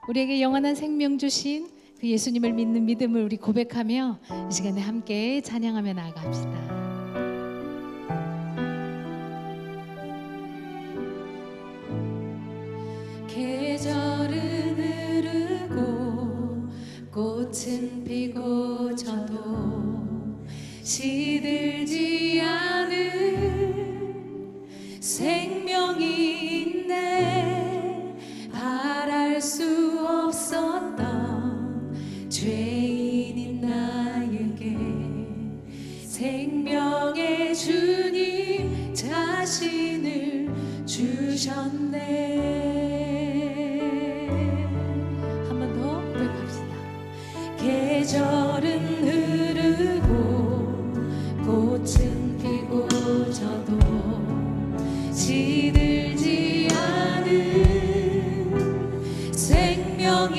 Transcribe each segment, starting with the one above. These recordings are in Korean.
우리에게 영원한 생명 주신 그 예수님을 믿는 믿음을 우리 고백하며 이 시간에 함께 찬양하며 나아갑시다. 계절은 흐르고 꽃은 피고 져도 시들지 않은 생명이 있네. 바랄 수 없었던 죄인인 나에게 생명의 주님 자신을 주셨네. 한 번 더 고백합시다. 계절은 흐르고 꽃은 피고 져도 시들지 않은 생명이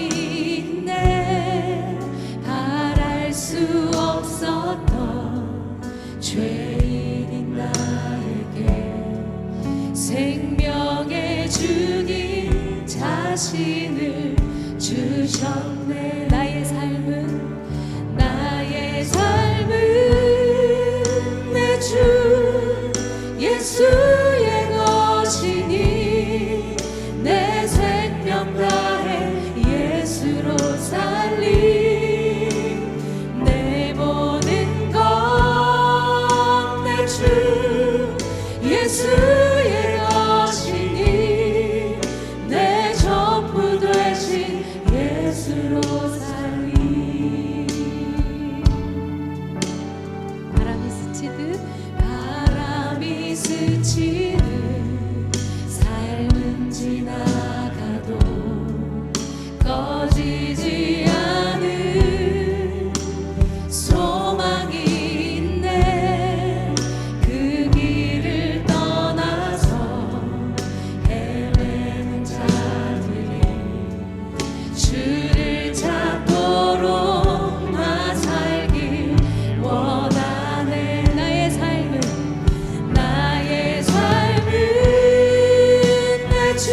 있네. 바랄 수 없었던 죄인인 나에게 생명의 주님 자신을 주셨네. 나의 삶은 내 주 예수의 것이니 내 생명 다해 예수로 살림. 내 모든 것 내 주 예수의 것이니 내 전부 되신 예수로 살림. 바람이 스치듯 삶은 지나가도 꺼지지 않은 소망이 있네. 그 길을 떠나서 헤매는 자들이 주를 찾도록 나 살길 원하네. 나의 삶은 내 주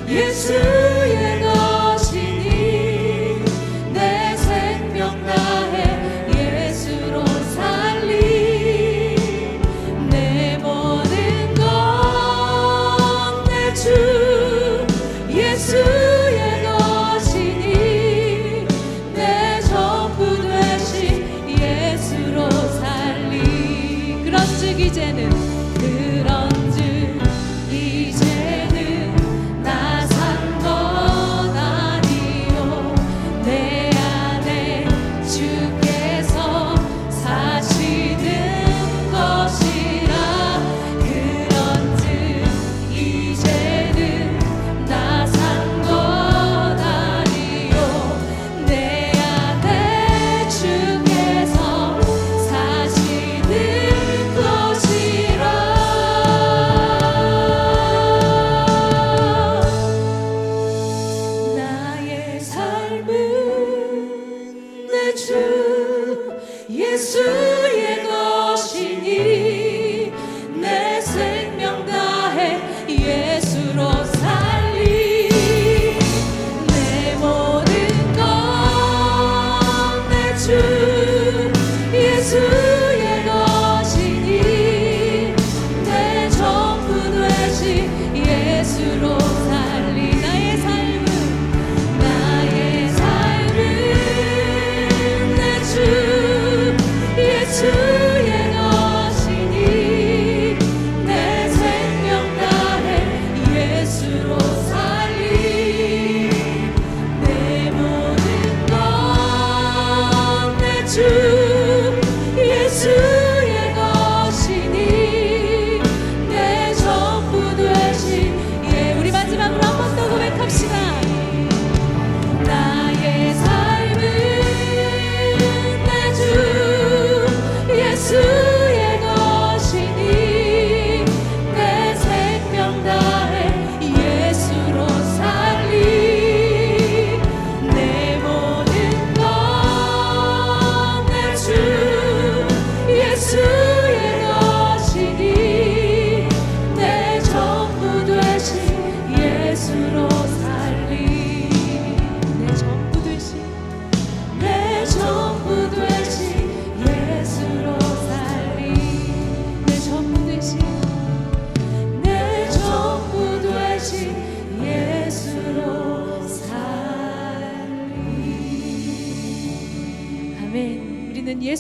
예수의 것이니 내 생명 다해 예수로 살림. 내 모든 것 내 주 예수의 것이니 내 전부 되신 예수로 살림. 그런즉 이제는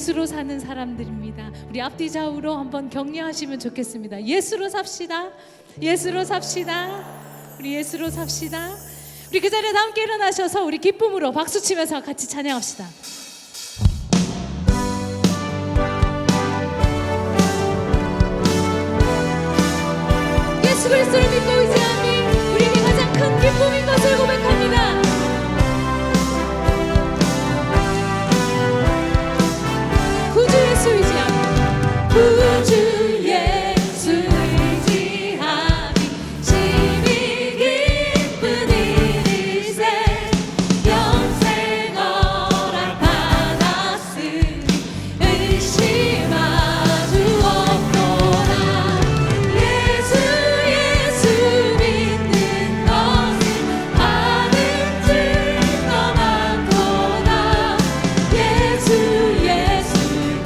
예수로 사는 사람들입니다. 우리 앞뒤 좌우로 한번 격려하시면 좋겠습니다. 예수로 삽시다. 예수로 삽시다. 우리 예수로 삽시다. 우리 그 자리에 함께 일어나셔서 우리 기쁨으로 박수 치면서 같이 찬양합시다. 예수 그리스도를 믿고 의지함이 우리에게 가장 큰 기쁨인 것을 고백합니다. 구주 예수 의지함이 구주 예수 의지함이 심히 기쁜 일일세 영생 허락 받았으니 의심하주 없도다. 예수 믿는 것은 받은 증거 많도다. 예수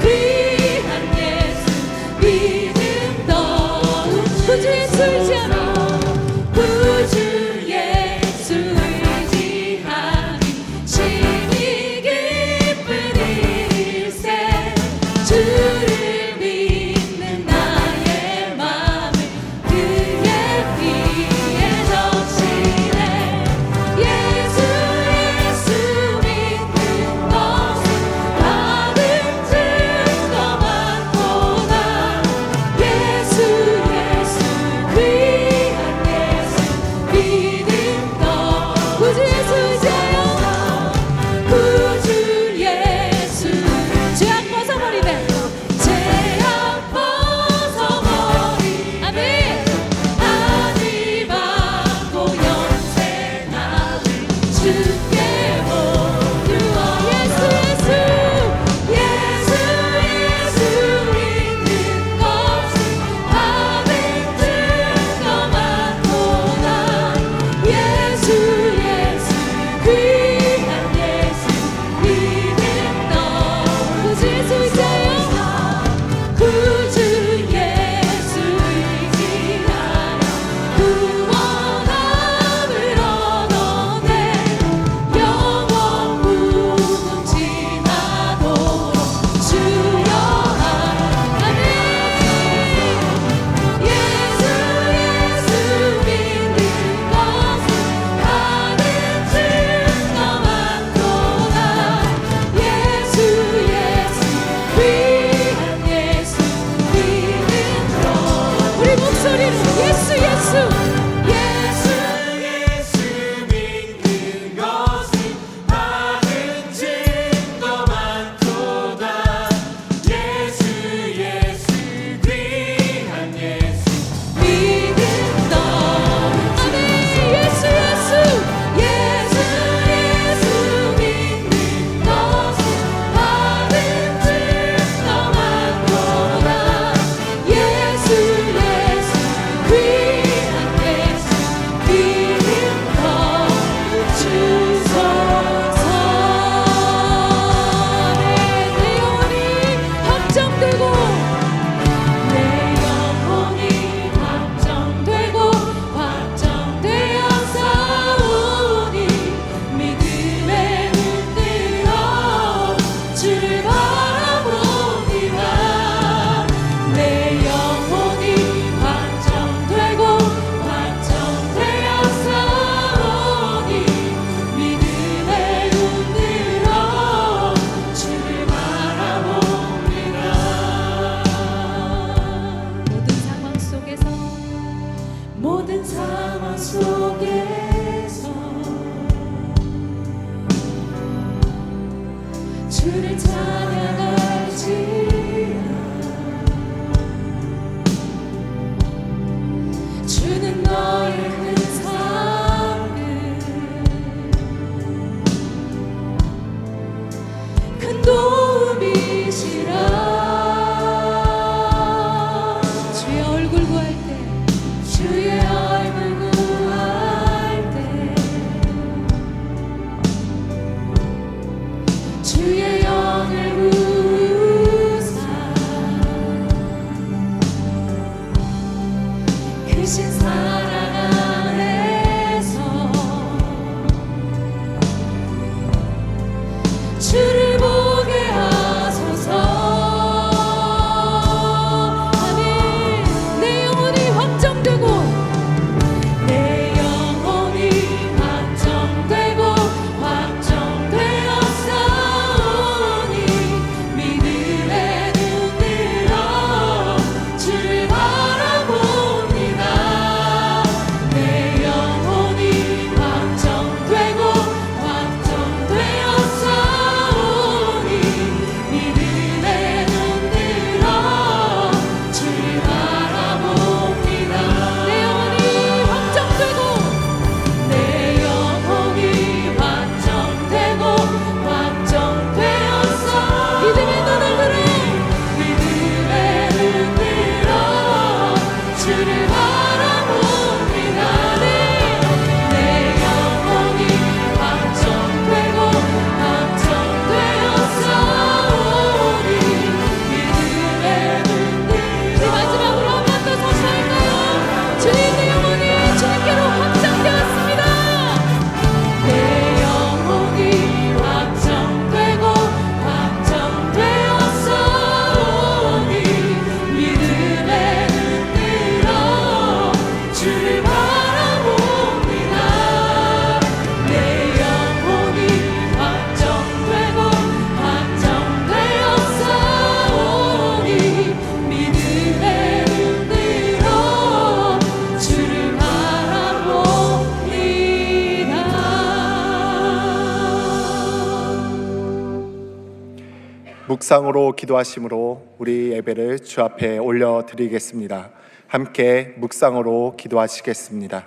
귀한 예수 믿음 더욱 구주 예수 의지함이 구주 예수 의지함이 심히 기쁜 일일세 주를 믿는 나의 맘을 그의 피에 적시네. 예수 믿는 것은 받은 증거 많도다. 예수 귀한 예수 믿음 더 구주 예수 의지하여 구주 예수 죄악 벗어버리네. 죄악 벗어버리 아멘. 아니 받고 영생 나를 주께 모두어 예수 믿는 것은 받은 증거 많도다. 예수 귀한 예수 믿음 더 구주 예수 의지하여 구주 예수 의지하여 구원함을 얻어내 영원 무궁 지나도록 주여 아멘. 예수 믿는 것은 받은 증거 많도다. 예수 귀한 예수 믿음 더 우리 목소리로 예수 믿는 것은 받은 증거 많도다. 예수 귀한 예수 믿음 더 아멘. 예수 믿는 것은 받은 증거 많도다. 예수 귀한 예수 믿음 더 주소서. 내 영혼이 확정되고 내 영혼이 확정되고 확정되어 싸우니 믿음에 흔들어 주를 바라봅니다. 내 영혼이 확정되고 확정되어 싸우니 믿음에 흔들어 주를 바라봅니다. 모든 상황 속에서 주를 찬양할지라. 주는 너의 큰 사랑을 큰 도움이시라. 주의 얼굴 구할 때 주의 얼굴 구할 묵상으로 기도하심으로 우리 예배를 주 앞에 올려드리겠습니다. 함께 묵상으로 기도하시겠습니다.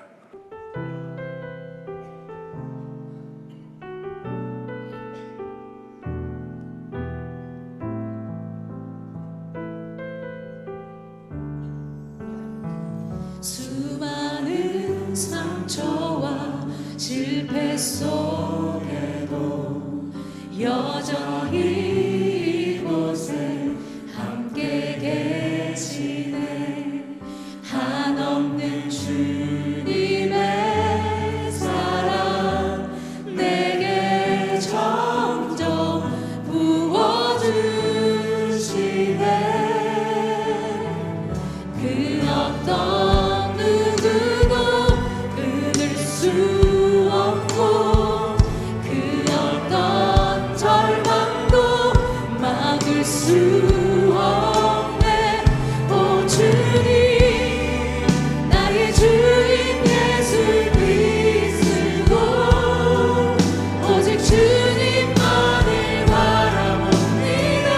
수많은 상처와 실패 속에도 여전히 이곳에 함께 계시네. 한없는 주님의 사랑 내게 점점 부어주시네. 그 어떤 누구도 끊을 수 없고 그 어떤 절망도 막을 수 없네. 오 주님, 나의 주인 예수 그리스도 오직 주님만을 바라봅니다.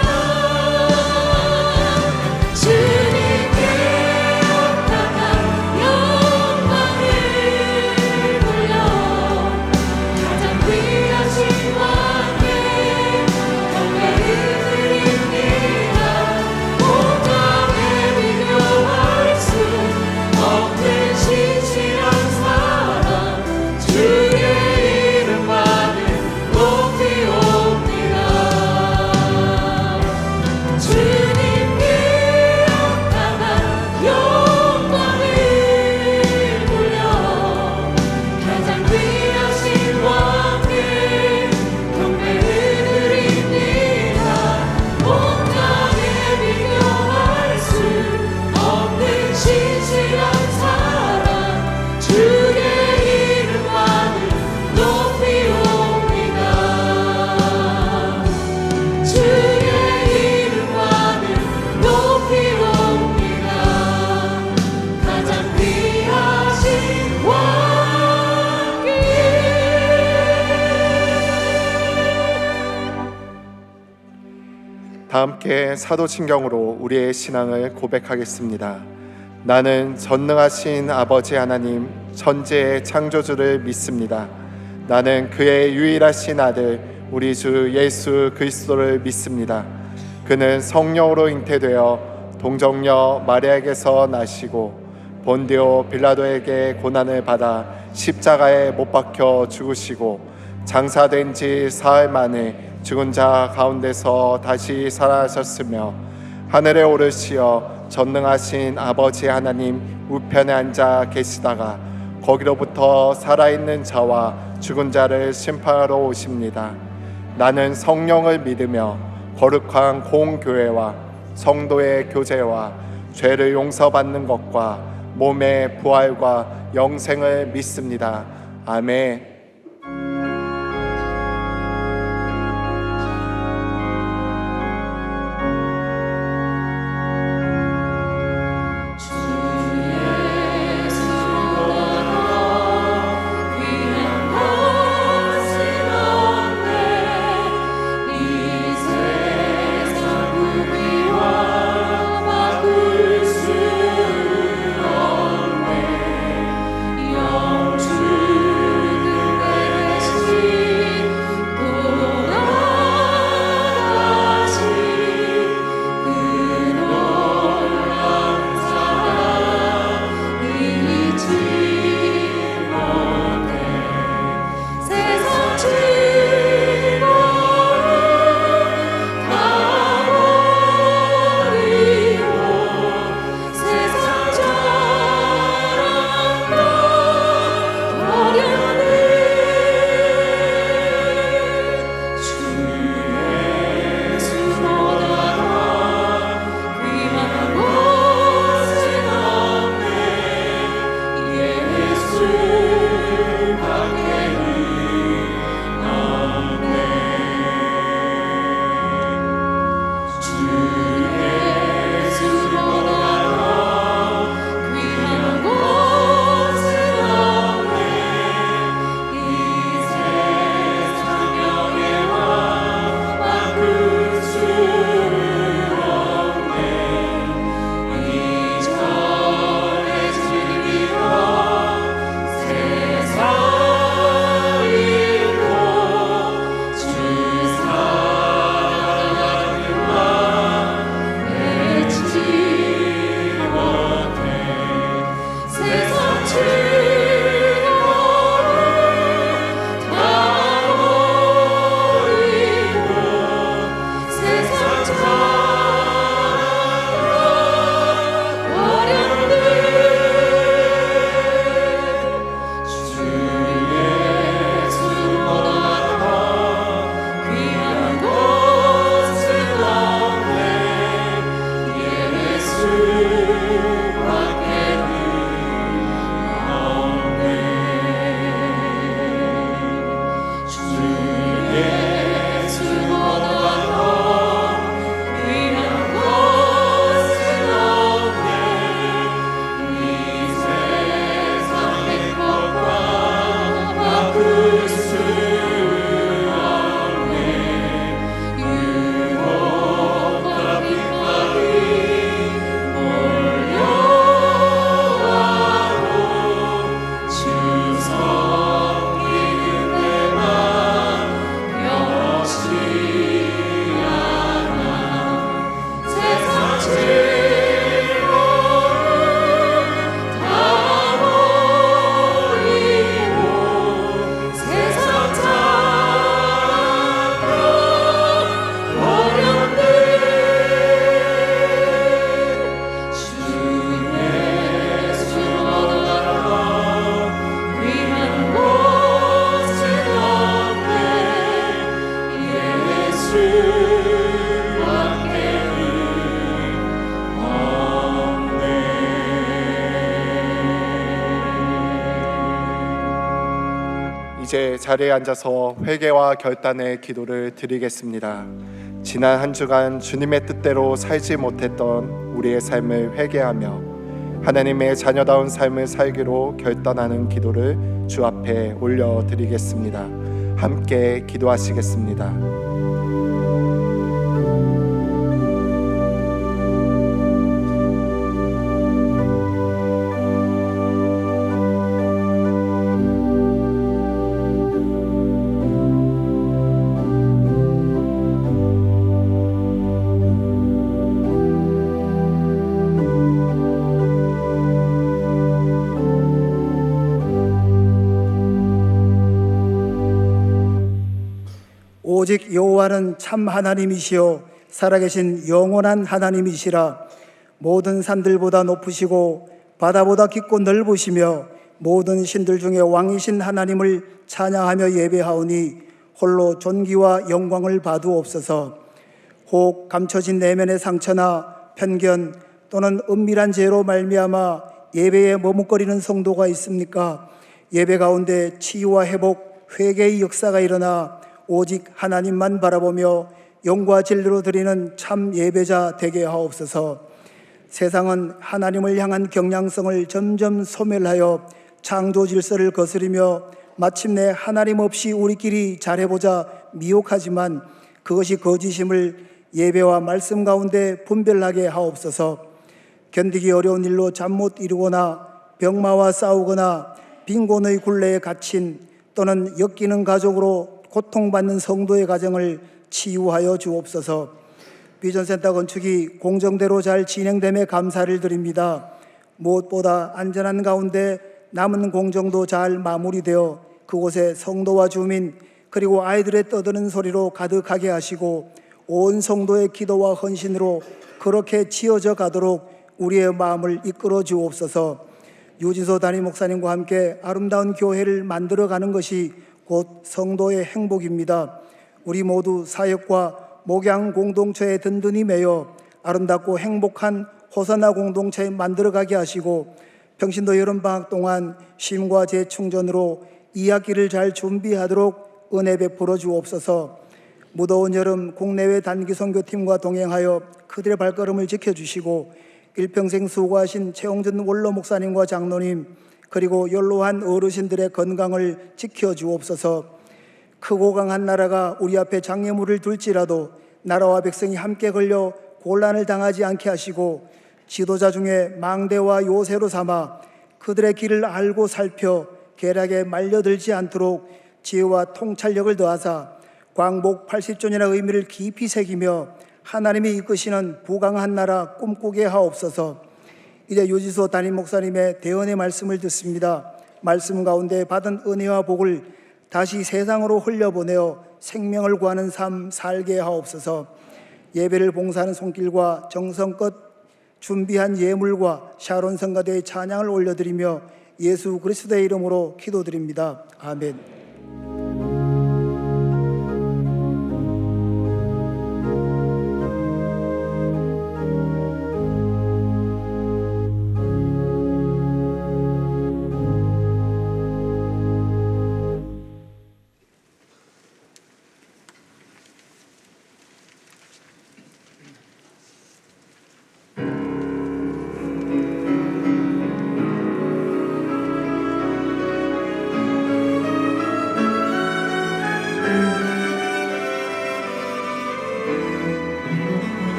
주님께 영광을 돌려 가장 귀하신 왕께 경배를 드립니다. 온전히 비교할 수 없는 신실한 사랑 주의 이름만을 높이옵니다. 주님께 영광을 돌려 가장 귀하신 왕께 경배를 드립니다. 온전히 비교할 수 없는 신실한 사랑 주의 이름만을 높이옵니다. 주의 이름만을 높이옵니다. 가장 귀하신 왕께. 다 함께 사도신경으로 우리의 신앙을 고백하겠습니다. 나는 전능하신 아버지 하나님 천지의 창조주를 믿습니다. 나는 그의 유일하신 아들 우리 주 예수 그리스도를 믿습니다. 그는 성령으로 잉태되어 동정녀 마리아에게서 나시고 본디오 빌라도에게 고난을 받아 십자가에 못 박혀 죽으시고 장사된 지 사흘 만에 죽은 자 가운데서 다시 살아나셨으며 하늘에 오르시어 전능하신 아버지 하나님 우편에 앉아 계시다가 거기로부터 살아있는 자와 죽은 자를 심판하러 오십니다. 나는 성령을 믿으며 거룩한 공교회와 성도의 교제와 죄를 용서받는 것과 몸의 부활과 영생을 믿습니다. 아멘. 영주 이제 자리에 앉아서 회개와 결단의 기도를 드리겠습니다. 지난 한 주간 주님의 뜻대로 살지 못했던 우리의 삶을 회개하며 하나님의 자녀다운 삶을 살기로 결단하는 기도를 주 앞에 올려드리겠습니다. 함께 기도하시겠습니다. 오직 여호와는 참 하나님이시요 살아계신 영원한 하나님이시라. 모든 산들보다 높으시고 바다보다 깊고 넓으시며 모든 신들 중에 왕이신 하나님을 찬양하며 예배하오니 홀로 존귀와 영광을 받으옵소서. 혹 감춰진 내면의 상처나 편견 또는 은밀한 죄로 말미암아 예배에 머뭇거리는 성도가 있습니까? 예배 가운데 치유와 회복, 회개의 역사가 일어나 오직 하나님만 바라보며 영과 진리로 드리는 참 예배자 되게 하옵소서. 세상은 하나님을 향한 경향성을 점점 소멸하여 창조 질서를 거스리며 마침내 하나님 없이 우리끼리 잘해보자 미혹하지만 그것이 거짓임을 예배와 말씀 가운데 분별하게 하옵소서. 견디기 어려운 일로 잠 못 이루거나 병마와 싸우거나 빈곤의 굴레에 갇힌 또는 엮이는 가족으로 고통받는 성도의 가정을 치유하여 주옵소서. 비전센터 건축이 공정대로 잘 진행됨에 감사를 드립니다. 무엇보다 안전한 가운데 남은 공정도 잘 마무리되어 그곳에 성도와 주민 그리고 아이들의 떠드는 소리로 가득하게 하시고 온 성도의 기도와 헌신으로 그렇게 지어져 가도록 우리의 마음을 이끌어 주옵소서. 유진소 담임 목사님과 함께 아름다운 교회를 만들어가는 것이 곧 성도의 행복입니다. 우리 모두 사역과 목양 공동체에 든든히 매여 아름답고 행복한 호사나 공동체 만들어가게 하시고 평신도 여름방학 동안 쉼과 재충전으로 2학기를 잘 준비하도록 은혜 베풀어 주옵소서. 무더운 여름 국내외 단기 선교팀과 동행하여 그들의 발걸음을 지켜주시고 일평생 수고하신 최홍준 원로 목사님과 장로님 그리고 연로한 어르신들의 건강을 지켜주옵소서. 크고 강한 나라가 우리 앞에 장애물을 둘지라도 나라와 백성이 함께 걸려 곤란을 당하지 않게 하시고 지도자 중에 망대와 요새로 삼아 그들의 길을 알고 살펴 계략에 말려들지 않도록 지혜와 통찰력을 더하사 광복 80주년의 의미를 깊이 새기며 하나님이 이끄시는 부강한 나라 꿈꾸게 하옵소서. 이제 유지소 담임 목사님의 대언의 말씀을 듣습니다. 말씀 가운데 받은 은혜와 복을 다시 세상으로 흘려보내어 생명을 구하는 삶 살게 하옵소서. 예배를 봉사하는 손길과 정성껏 준비한 예물과 샤론 성가대의 찬양을 올려드리며 예수 그리스도의 이름으로 기도드립니다. 아멘.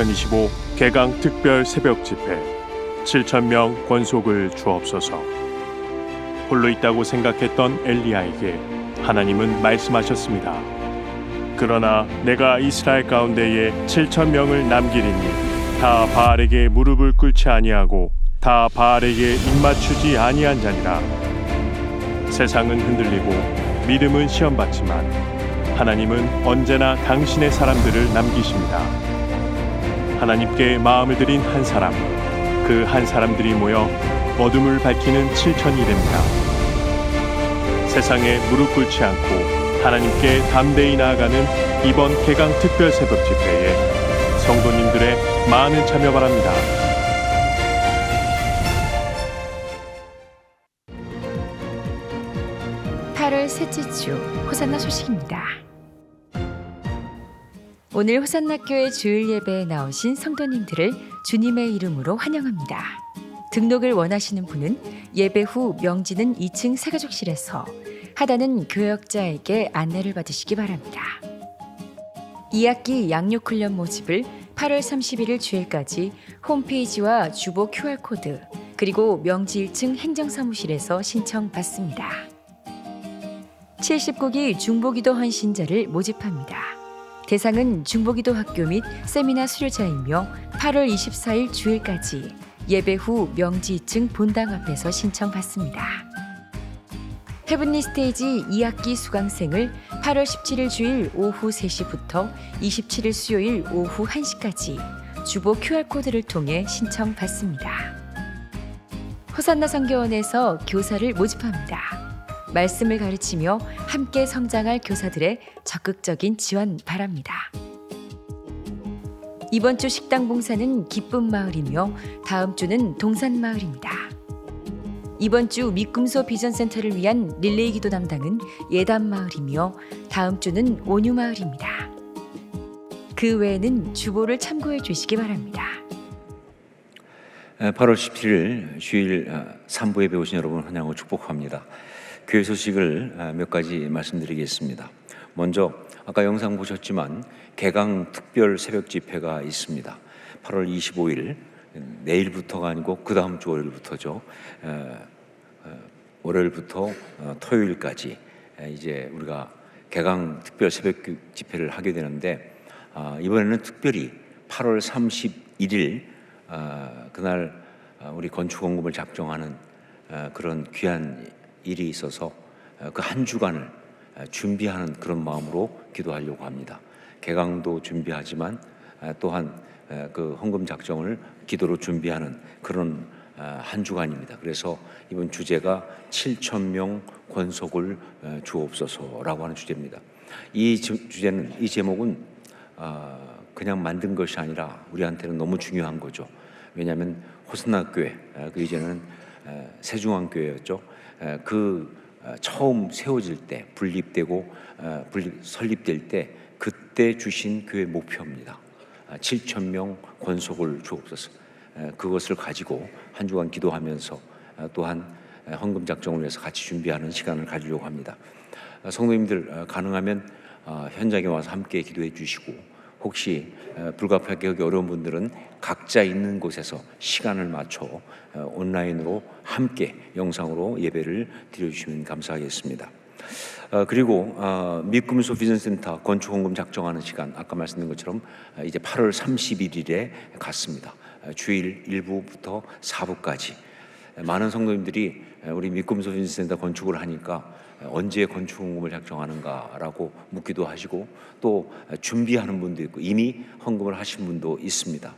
2025 개강 특별 새벽 집회 7,000명 권속을 주옵소서. 홀로 있다고 생각했던 엘리야에게 하나님은 말씀하셨습니다. 그러나 내가 이스라엘 가운데에 7,000명을 남기리니 다 바알에게 무릎을 꿇지 아니하고 다 바알에게 입맞추지 아니한 자니라. 세상은 흔들리고 믿음은 시험받지만 하나님은 언제나 당신의 사람들을 남기십니다. 하나님께 마음을 들인 한 사람, 그 한 사람들이 모여 어둠을 밝히는 7,000이 됩니다. 세상에 무릎 꿇지 않고 하나님께 담대히 나아가는 이번 개강 특별 새벽 집회에 성도님들의 많은 참여 바랍니다. 셋째 주 호산나 소식입니다. 오늘 호산나 교회 주일 예배에 나오신 성도님들을 주님의 이름으로 환영합니다. 등록을 원하시는 분은 예배 후 명지는 2층 새가족실에서, 하단은 교역자에게 안내를 받으시기 바랍니다. 2학기 양육훈련 모집을 8월 31일 주일까지 홈페이지와 주보 QR코드 그리고 명지 1층 행정사무실에서 신청받습니다. 79기 중보기도 헌신자를 모집합니다. 대상은 중보기도 학교 및 세미나 수료자이며 8월 24일 주일까지 예배 후 명지 2층 본당 앞에서 신청받습니다. 헤븐리 스테이지 2학기 수강생을 8월 17일 주일 오후 3시부터 27일 수요일 오후 1시까지 주보 QR코드를 통해 신청받습니다. 호산나 선교원에서 교사를 모집합니다. 말씀을 가르치며 함께 성장할 교사들의 적극적인 지원 바랍니다. 이번 주 식당 봉사는 기쁨 마을이며 다음 주는 동산 마을입니다. 이번 주 미꿈소 비전센터를 위한 릴레이 기도 담당은 예담 마을이며 다음 주는 온유 마을입니다. 그 외에는 주보를 참고해 주시기 바랍니다. 8월 17일 주일 3부에 배우신 여러분 환영하고 축복합니다. 교회 소식을 몇 가지 말씀드리겠습니다. 먼저 아까 영상 보셨지만 개강 특별 새벽 집회가 있습니다. 8월 25일 내일부터가 아니고 그 다음 주 월요일부터죠. 월요일부터 토요일까지 이제 우리가 개강 특별 새벽 집회를 하게 되는데, 이번에는 특별히 8월 31일 그날 우리 건축원금을 작정하는 그런 귀한 일이 있어서 그 한 주간을 준비하는 그런 마음으로 기도하려고 합니다. 개강도 준비하지만 또한 그 헌금 작정을 기도로 준비하는 그런 한 주간입니다. 그래서 이번 주제가 7,000명 권속을 주옵소서라고 하는 주제입니다. 이 주제는, 이 제목은 그냥 만든 것이 아니라 우리한테는 너무 중요한 거죠. 왜냐하면 호산나 교회, 그 이제는 세중앙교회였죠. 그 처음 세워질 때, 설립될 때 그때 주신 교회 목표입니다. 7,000명 권속을 주옵소서. 그것을 가지고 한 주간 기도하면서 또한 헌금 작정을 위해서 같이 준비하는 시간을 가지려고 합니다. 성도님들 가능하면 현장에 와서 함께 기도해 주시고, 혹시 불가피하게 어려운 분들은 각자 있는 곳에서 시간을 맞춰 온라인으로 함께 영상으로 예배를 드려주시면 감사하겠습니다. 그리고 미꿈소 비전센터 건축헌금 작정하는 시간, 아까 말씀드린 것처럼 이제 8월 31일에 갔습니다. 주일 1부부터 4부까지 많은 성도님들이 우리 미꿈소 비전센터 건축을 하니까 언제 건축헌금을 작정하는가라고 묻기도 하시고, 또 준비하는 분도 있고 이미 헌금을 하신 분도 있습니다.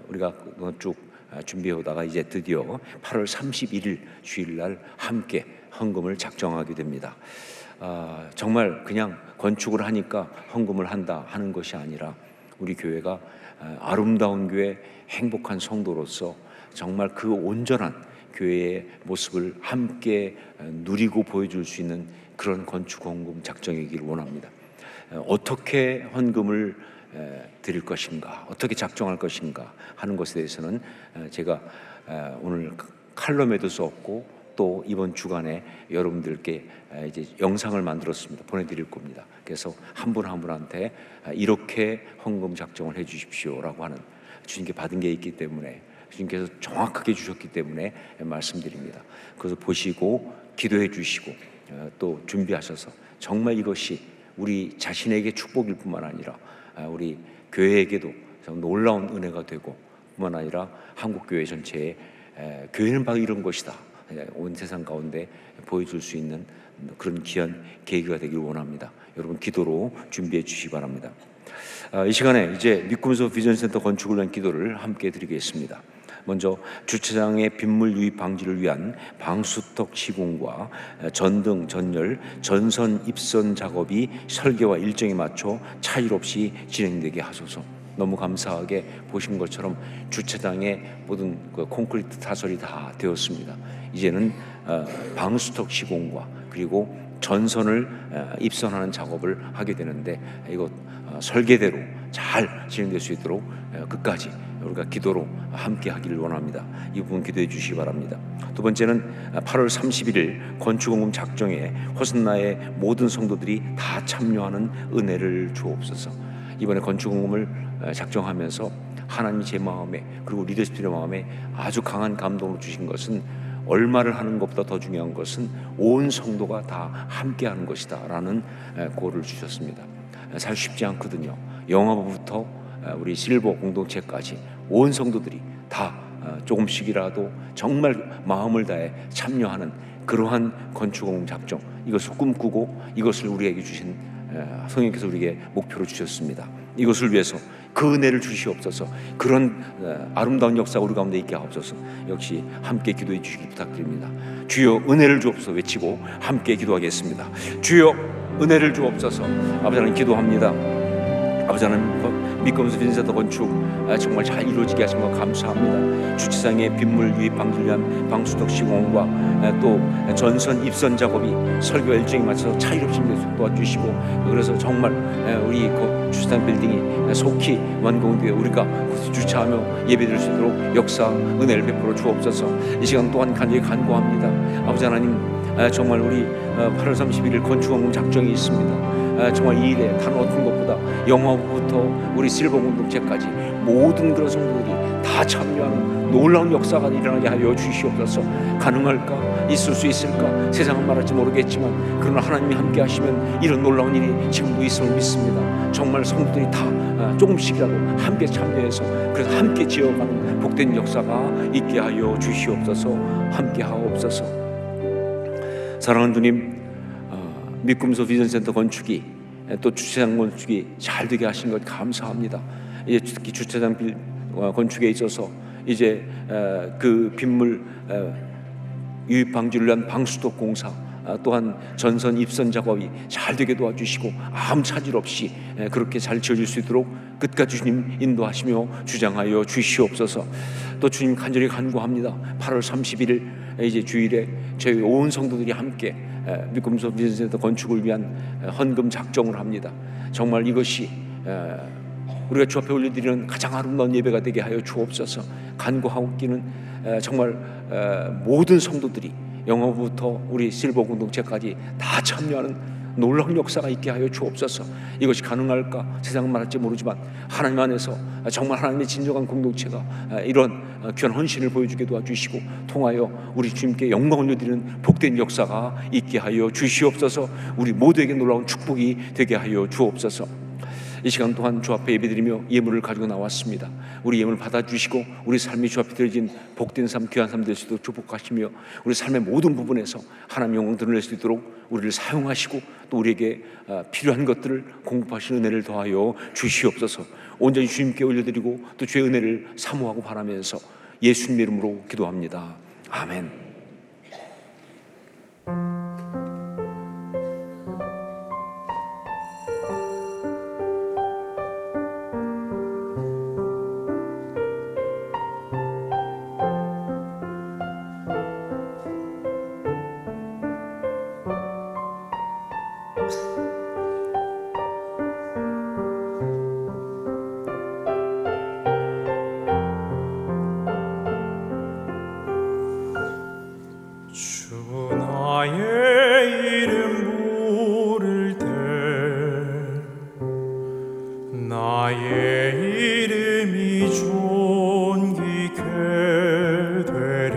우리가 쭉 준비해오다가 이제 드디어 8월 31일 주일날 함께 헌금을 작정하게 됩니다. 정말 그냥 건축을 하니까 헌금을 한다 하는 것이 아니라 우리 교회가 아름다운 교회, 행복한 성도로서 정말 그 온전한 교회의 모습을 함께 누리고 보여줄 수 있는 그런 건축헌금 작정이기를 원합니다. 어떻게 헌금을 드릴 것인가, 어떻게 작정할 것인가 하는 것에 대해서는 제가 오늘 칼럼에도 썼고 또 이번 주간에 여러분들께 이제 영상을 만들었습니다. 보내드릴 겁니다. 그래서 한 분 한 분한테 이렇게 헌금 작정을 해주십시오라고 하는 주님께 받은 게 있기 때문에, 주님께서 정확하게 주셨기 때문에 말씀드립니다. 그래서 보시고 기도해 주시고 또 준비하셔서 정말 이것이 우리 자신에게 축복일 뿐만 아니라 우리 교회에게도 놀라운 은혜가 되고 뿐만 아니라 한국교회 전체에 교회는 바로 이런 것이다, 온 세상 가운데 보여줄 수 있는 그런 귀한 계기가 되길 원합니다. 여러분 기도로 준비해 주시기 바랍니다. 이 시간에 이제 믿음소 비전센터 건축을 위한 기도를 함께 드리겠습니다. 먼저 주차장의 빗물 유입 방지를 위한 방수턱 시공과 전등, 전열, 전선 입선 작업이 설계와 일정에 맞춰 차질 없이 진행되게 하소서. 너무 감사하게 보신 것처럼 주차장의 모든 그 콘크리트 타설이 다 되었습니다. 이제는 방수턱 시공과 그리고 전선을 입선하는 작업을 하게 되는데, 이거 설계대로 잘 진행될 수 있도록 끝까지 우리가 기도로 함께 하기를 원합니다. 이 부분 기도해 주시기 바랍니다. 두 번째는 8월 31일 건축원금 작정에 호선나의 모든 성도들이 다 참여하는 은혜를 주옵소서. 이번에 건축원금을 작정하면서 하나님이 제 마음에, 그리고 리더십들의 마음에 아주 강한 감동을 주신 것은, 얼마를 하는 것보다 더 중요한 것은 온 성도가 다 함께하는 것이다 라는 고를 주셨습니다. 사실 쉽지 않거든요. 영화부부터 우리 실버 공동체까지 온 성도들이 다 조금씩이라도 정말 마음을 다해 참여하는 그러한 건축원금 작정, 이것을 꿈꾸고 이것을 우리에게 주신 성령께서 우리에게 목표로 주셨습니다. 이것을 위해서 그 은혜를 주시옵소서. 그런 아름다운 역사가 우리 가운데 있게 하옵소서. 역시 함께 기도해 주시기 부탁드립니다. 주여 은혜를 주옵소서 외치고 함께 기도하겠습니다. 주여 은혜를 주옵소서. 아버지 하나님 기도합니다. 아버지 하나님 믿음소 비전센터 건축 정말 잘 이루어지게 하신 것 감사합니다. 주차장의 빗물 유입 방지를 위한 방수턱 시공과 또 전선 입선 작업이 설계와 일정에 맞춰서 차질 없이 도와주시고, 그래서 정말 우리 주차장 빌딩이 속히 완공되어 우리가 주차하며 예배드릴 수 있도록 역사 은혜를 베풀어 주옵소서. 이 시간 또한 간절히 간구합니다. 아버지 하나님 정말 우리 8월 31일 건축원금 작정이 있습니다. 정말 이 일에 다른 어떤 것보다 영화부터 우리 실버 공동체까지 모든 그런 성도들이 다 참여하는 놀라운 역사가 일어나게 하여 주시옵소서. 가능할까? 있을 수 있을까? 세상은 말할지 모르겠지만 그러나 하나님이 함께 하시면 이런 놀라운 일이 지금도 있음을 믿습니다. 정말 성도들이 다 조금씩이라도 함께 참여해서 그래서 함께 지어가는 복된 역사가 있게 하여 주시옵소서. 함께 하옵소서. 사랑하는 주님, 믿음소 비전센터 건축이 또 주차장 건축이 잘 되게 하신 것 감사합니다. 이제 특히 주차장 건축에 있어서 이제 그 빗물 유입 방지를 위한 방수턱 공사, 또한 전선 입선 작업이 잘 되게 도와주시고 아무 차질 없이 그렇게 잘 지어질 수 있도록 끝까지 주님 인도하시며 주장하여 주시옵소서. 또 주님 간절히 간구합니다. 8월 31일 이제 주일에 저희 온 성도들이 함께 믿음소 비전센터 건축을 위한 헌금 작정을 합니다. 정말 이것이 우리가 주 앞에 올려드리는 가장 아름다운 예배가 되게 하여 주옵소서. 간구하옵기는 정말 모든 성도들이 영어부터 우리 실버 공동체까지 다 참여하는 놀라운 역사가 있게 하여 주옵소서. 이것이 가능할까? 세상은 말할지 모르지만 하나님 안에서 정말 하나님의 진정한 공동체가 이런 귀한 헌신을 보여주게 도와주시고 통하여 우리 주님께 영광을 올려드리는 복된 역사가 있게 하여 주시옵소서. 우리 모두에게 놀라운 축복이 되게 하여 주옵소서. 이 시간 또한 주 앞에 예배드리며 예물을 가지고 나왔습니다. 우리 예물 받아주시고 우리 삶이 주 앞에 드려진 복된 삶, 귀한 삶 될 수 있도록 축복하시며 우리 삶의 모든 부분에서 하나님 영광 드러낼 수 있도록 우리를 사용하시고 또 우리에게 필요한 것들을 공급하시는 은혜를 더하여 주시옵소서. 온전히 주님께 올려드리고 또 주의 은혜를 사모하고 바라면서 예수님 이름으로 기도합니다. 아멘. 나의 이름 부를 때 나의 이름이 존귀케 되리.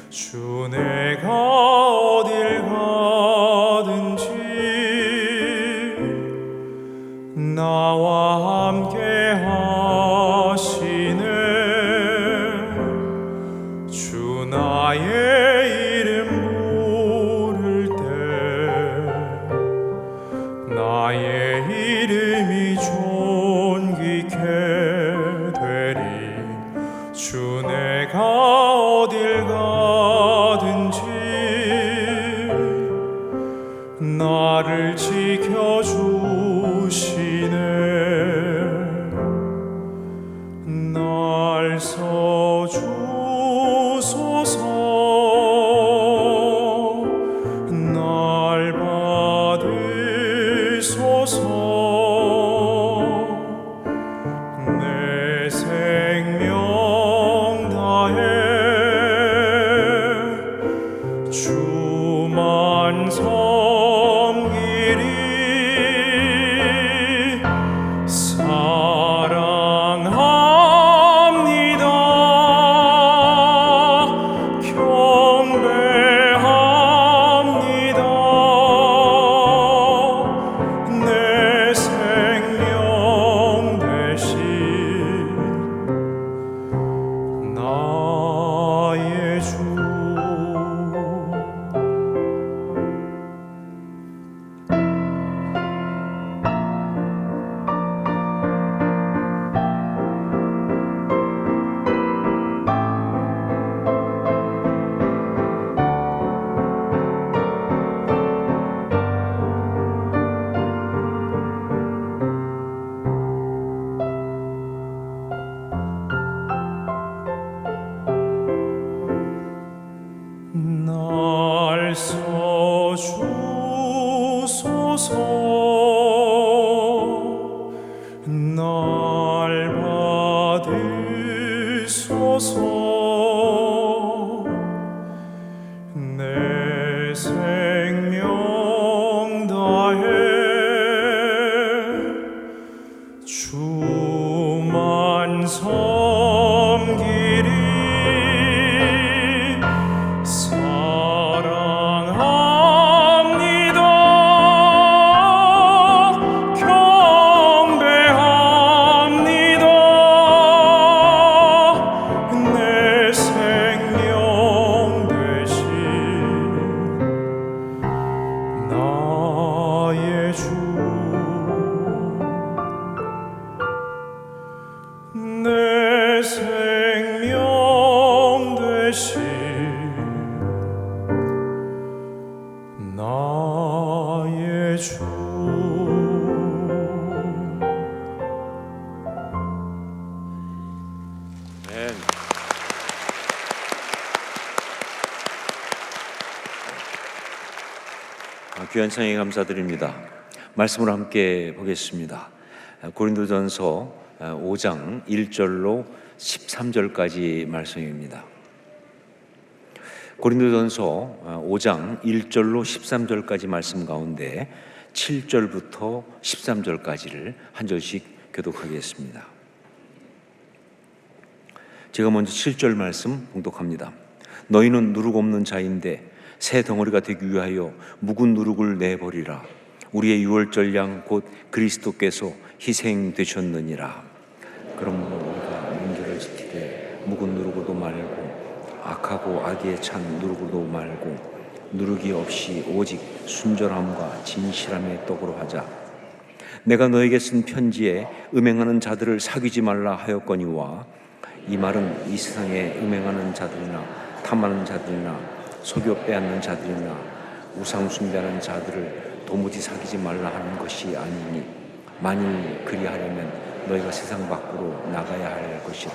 주 내가 어딜 가든지 나와 함께 하시네. 주 나의 이름 부를 때 나의 이름이 존귀케 되리. 주 내가 어딜 가든지 나를 지켜주시네. 날 써주소서. 날 받으소서. 내 생명 다해 주만 섬기리. 사랑합니다. 경배합니다. 내 생명 대신 나의 주. 날 써주소서. 날 받으소서. 내 생명 다해 주만 섬기리. 사랑합니다. 경배합니다. 내 생명 대신 나의 주. 내 생명 대신 나의 주. 귀한 찬양에 감사드립니다. 말씀을 함께 보겠습니다. 고린도전서 5장 1절로 13절까지 말씀입니다. 고린도전서 5장 1절로 13절까지 말씀 가운데 7절부터 13절까지를 한 절씩 교독하겠습니다. 제가 먼저 7절 말씀 봉독합니다. 너희는 누룩 없는 자인데 새 덩어리가 되기 위하여 묵은 누룩을 내버리라. 우리의 유월절 양 곧 그리스도께서 희생되셨느니라. 그러므로 우리가 민주를 지키되 묵은 누룩으로도 말고 악하고 악의에 찬 누룩으로도 말고 누룩이 없이 오직 순전함과 진실함의 떡으로 하자. 내가 너에게 쓴 편지에 음행하는 자들을 사귀지 말라 하였거니와 이 말은 이 세상에 음행하는 자들이나 탐하는 자들이나 속여 빼앗는 자들이나 우상 숭배하는 자들을 도무지 사귀지 말라 하는 것이 아니니 만일 그리하려면 너희가 세상 밖으로 나가야 할 것이라.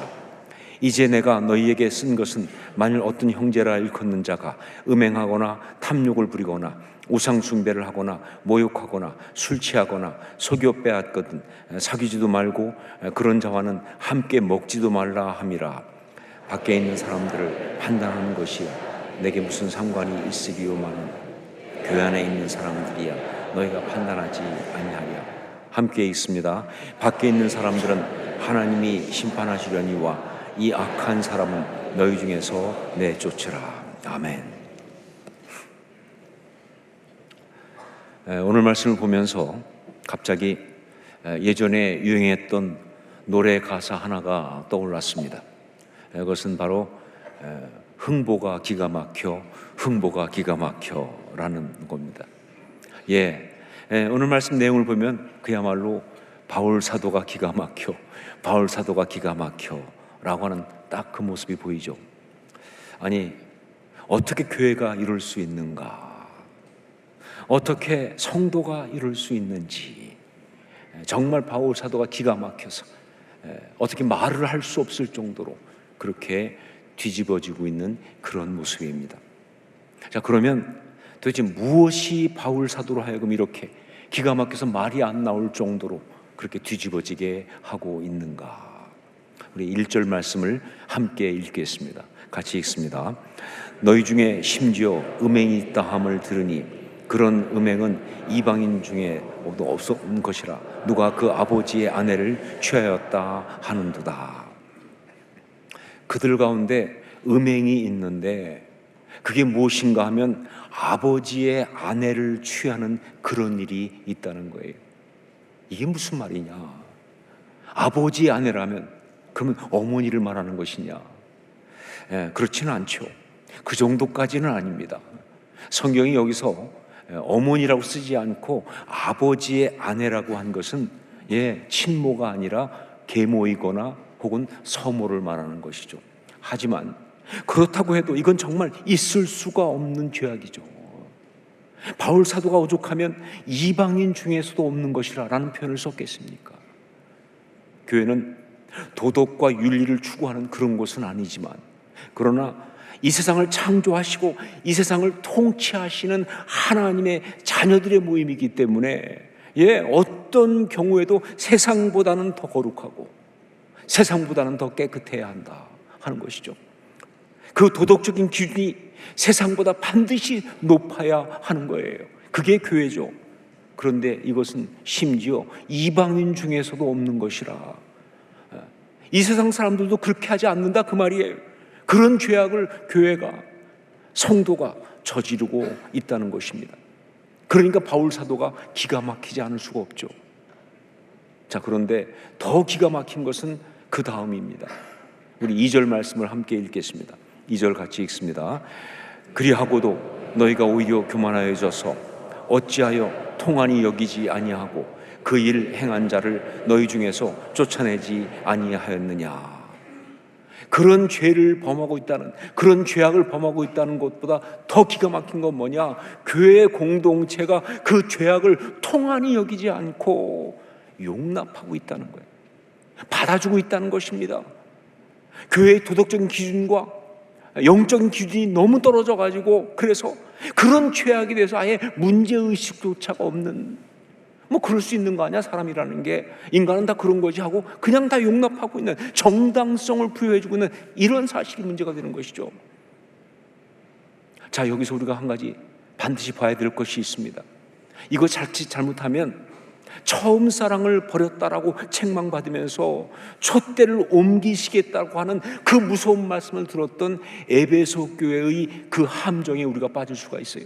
이제 내가 너희에게 쓴 것은 만일 어떤 형제라 일컫는 자가 음행하거나 탐욕을 부리거나 우상 숭배를 하거나 모욕하거나 술 취하거나 속여 빼앗거든 사귀지도 말고 그런 자와는 함께 먹지도 말라 함이라. 밖에 있는 사람들을 판단하는 것이 내게 무슨 상관이 있으리요마는 교회 안에 있는 사람들이야 너희가 판단하지 아니하랴. 함께 있습니다. 밖에 있는 사람들은 하나님이 심판하시려니와 이 악한 사람은 너희 중에서 내쫓으라. 아멘. 오늘 말씀을 보면서 갑자기 예전에 유행했던 노래 가사 하나가 떠올랐습니다. 그것은 바로 흥보가 기가 막혀, 흥보가 기가 막혀라는 겁니다. 오늘 말씀 내용을 보면 그야말로 바울 사도가 기가 막혀, 바울 사도가 기가 막혀라고 하는 딱 그 모습이 보이죠. 아니, 어떻게 교회가 이럴 수 있는가? 어떻게 성도가 이럴 수 있는지, 정말 바울 사도가 기가 막혀서 어떻게 말을 할 수 없을 정도로 그렇게 뒤집어지고 있는 그런 모습입니다. 자, 그러면 도대체 무엇이 바울 사도로 하여금 이렇게 기가 막혀서 말이 안 나올 정도로 그렇게 뒤집어지게 하고 있는가? 우리 1절 말씀을 함께 읽겠습니다. 같이 읽습니다. 너희 중에 심지어 음행이 있다 함을 들으니 그런 음행은 이방인 중에 모두 없었던 것이라 누가 그 아버지의 아내를 취하였다 하는도다. 그들 가운데 음행이 있는데 그게 무엇인가 하면 아버지의 아내를 취하는 그런 일이 있다는 거예요. 이게 무슨 말이냐? 아버지의 아내라면 그러면 어머니를 말하는 것이냐? 그렇지는 않죠. 그 정도까지는 아닙니다. 성경이 여기서 어머니라고 쓰지 않고 아버지의 아내라고 한 것은 친모가 아니라 계모이거나 혹은 서모를 말하는 것이죠. 하지만 그렇다고 해도 이건 정말 있을 수가 없는 죄악이죠. 바울 사도가 오죽하면 이방인 중에서도 없는 것이라 라는 표현을 썼겠습니까? 교회는 도덕과 윤리를 추구하는 그런 곳은 아니지만, 그러나 이 세상을 창조하시고 이 세상을 통치하시는 하나님의 자녀들의 모임이기 때문에 어떤 경우에도 세상보다는 더 거룩하고 세상보다는 더 깨끗해야 한다 하는 것이죠. 그 도덕적인 기준이 세상보다 반드시 높아야 하는 거예요. 그게 교회죠. 그런데 이것은 심지어 이방인 중에서도 없는 것이라. 이 세상 사람들도 그렇게 하지 않는다 그 말이에요. 그런 죄악을 교회가, 성도가 저지르고 있다는 것입니다. 그러니까 바울 사도가 기가 막히지 않을 수가 없죠. 자, 그런데 더 기가 막힌 것은 그 다음입니다. 우리 2절 말씀을 함께 읽겠습니다. 2절 같이 읽습니다. 그리하고도 너희가 오히려 교만하여져서 어찌하여 통한이 여기지 아니하고 그 일 행한 자를 너희 중에서 쫓아내지 아니하였느냐. 그런 죄를 범하고 있다는, 그런 죄악을 범하고 있다는 것보다 더 기가 막힌 건 뭐냐? 교회 공동체가 그 죄악을 통한이 여기지 않고 용납하고 있다는 거예요. 받아주고 있다는 것입니다. 교회의 도덕적인 기준과 영적인 기준이 너무 떨어져 가지고, 그래서 그런 죄악에 대해서 아예 문제의식조차가 없는, 그럴 수 있는 거 아니야? 사람이라는 게, 인간은 다 그런 거지 하고 그냥 다 용납하고 있는, 정당성을 부여해주고 있는 이런 사실이 문제가 되는 것이죠. 자, 여기서 우리가 한 가지 반드시 봐야 될 것이 있습니다. 이거 자칫 잘못하면 처음 사랑을 버렸다라고 책망받으면서 촛대를 옮기시겠다고 하는 그 무서운 말씀을 들었던 에베소 교회의 그 함정에 우리가 빠질 수가 있어요.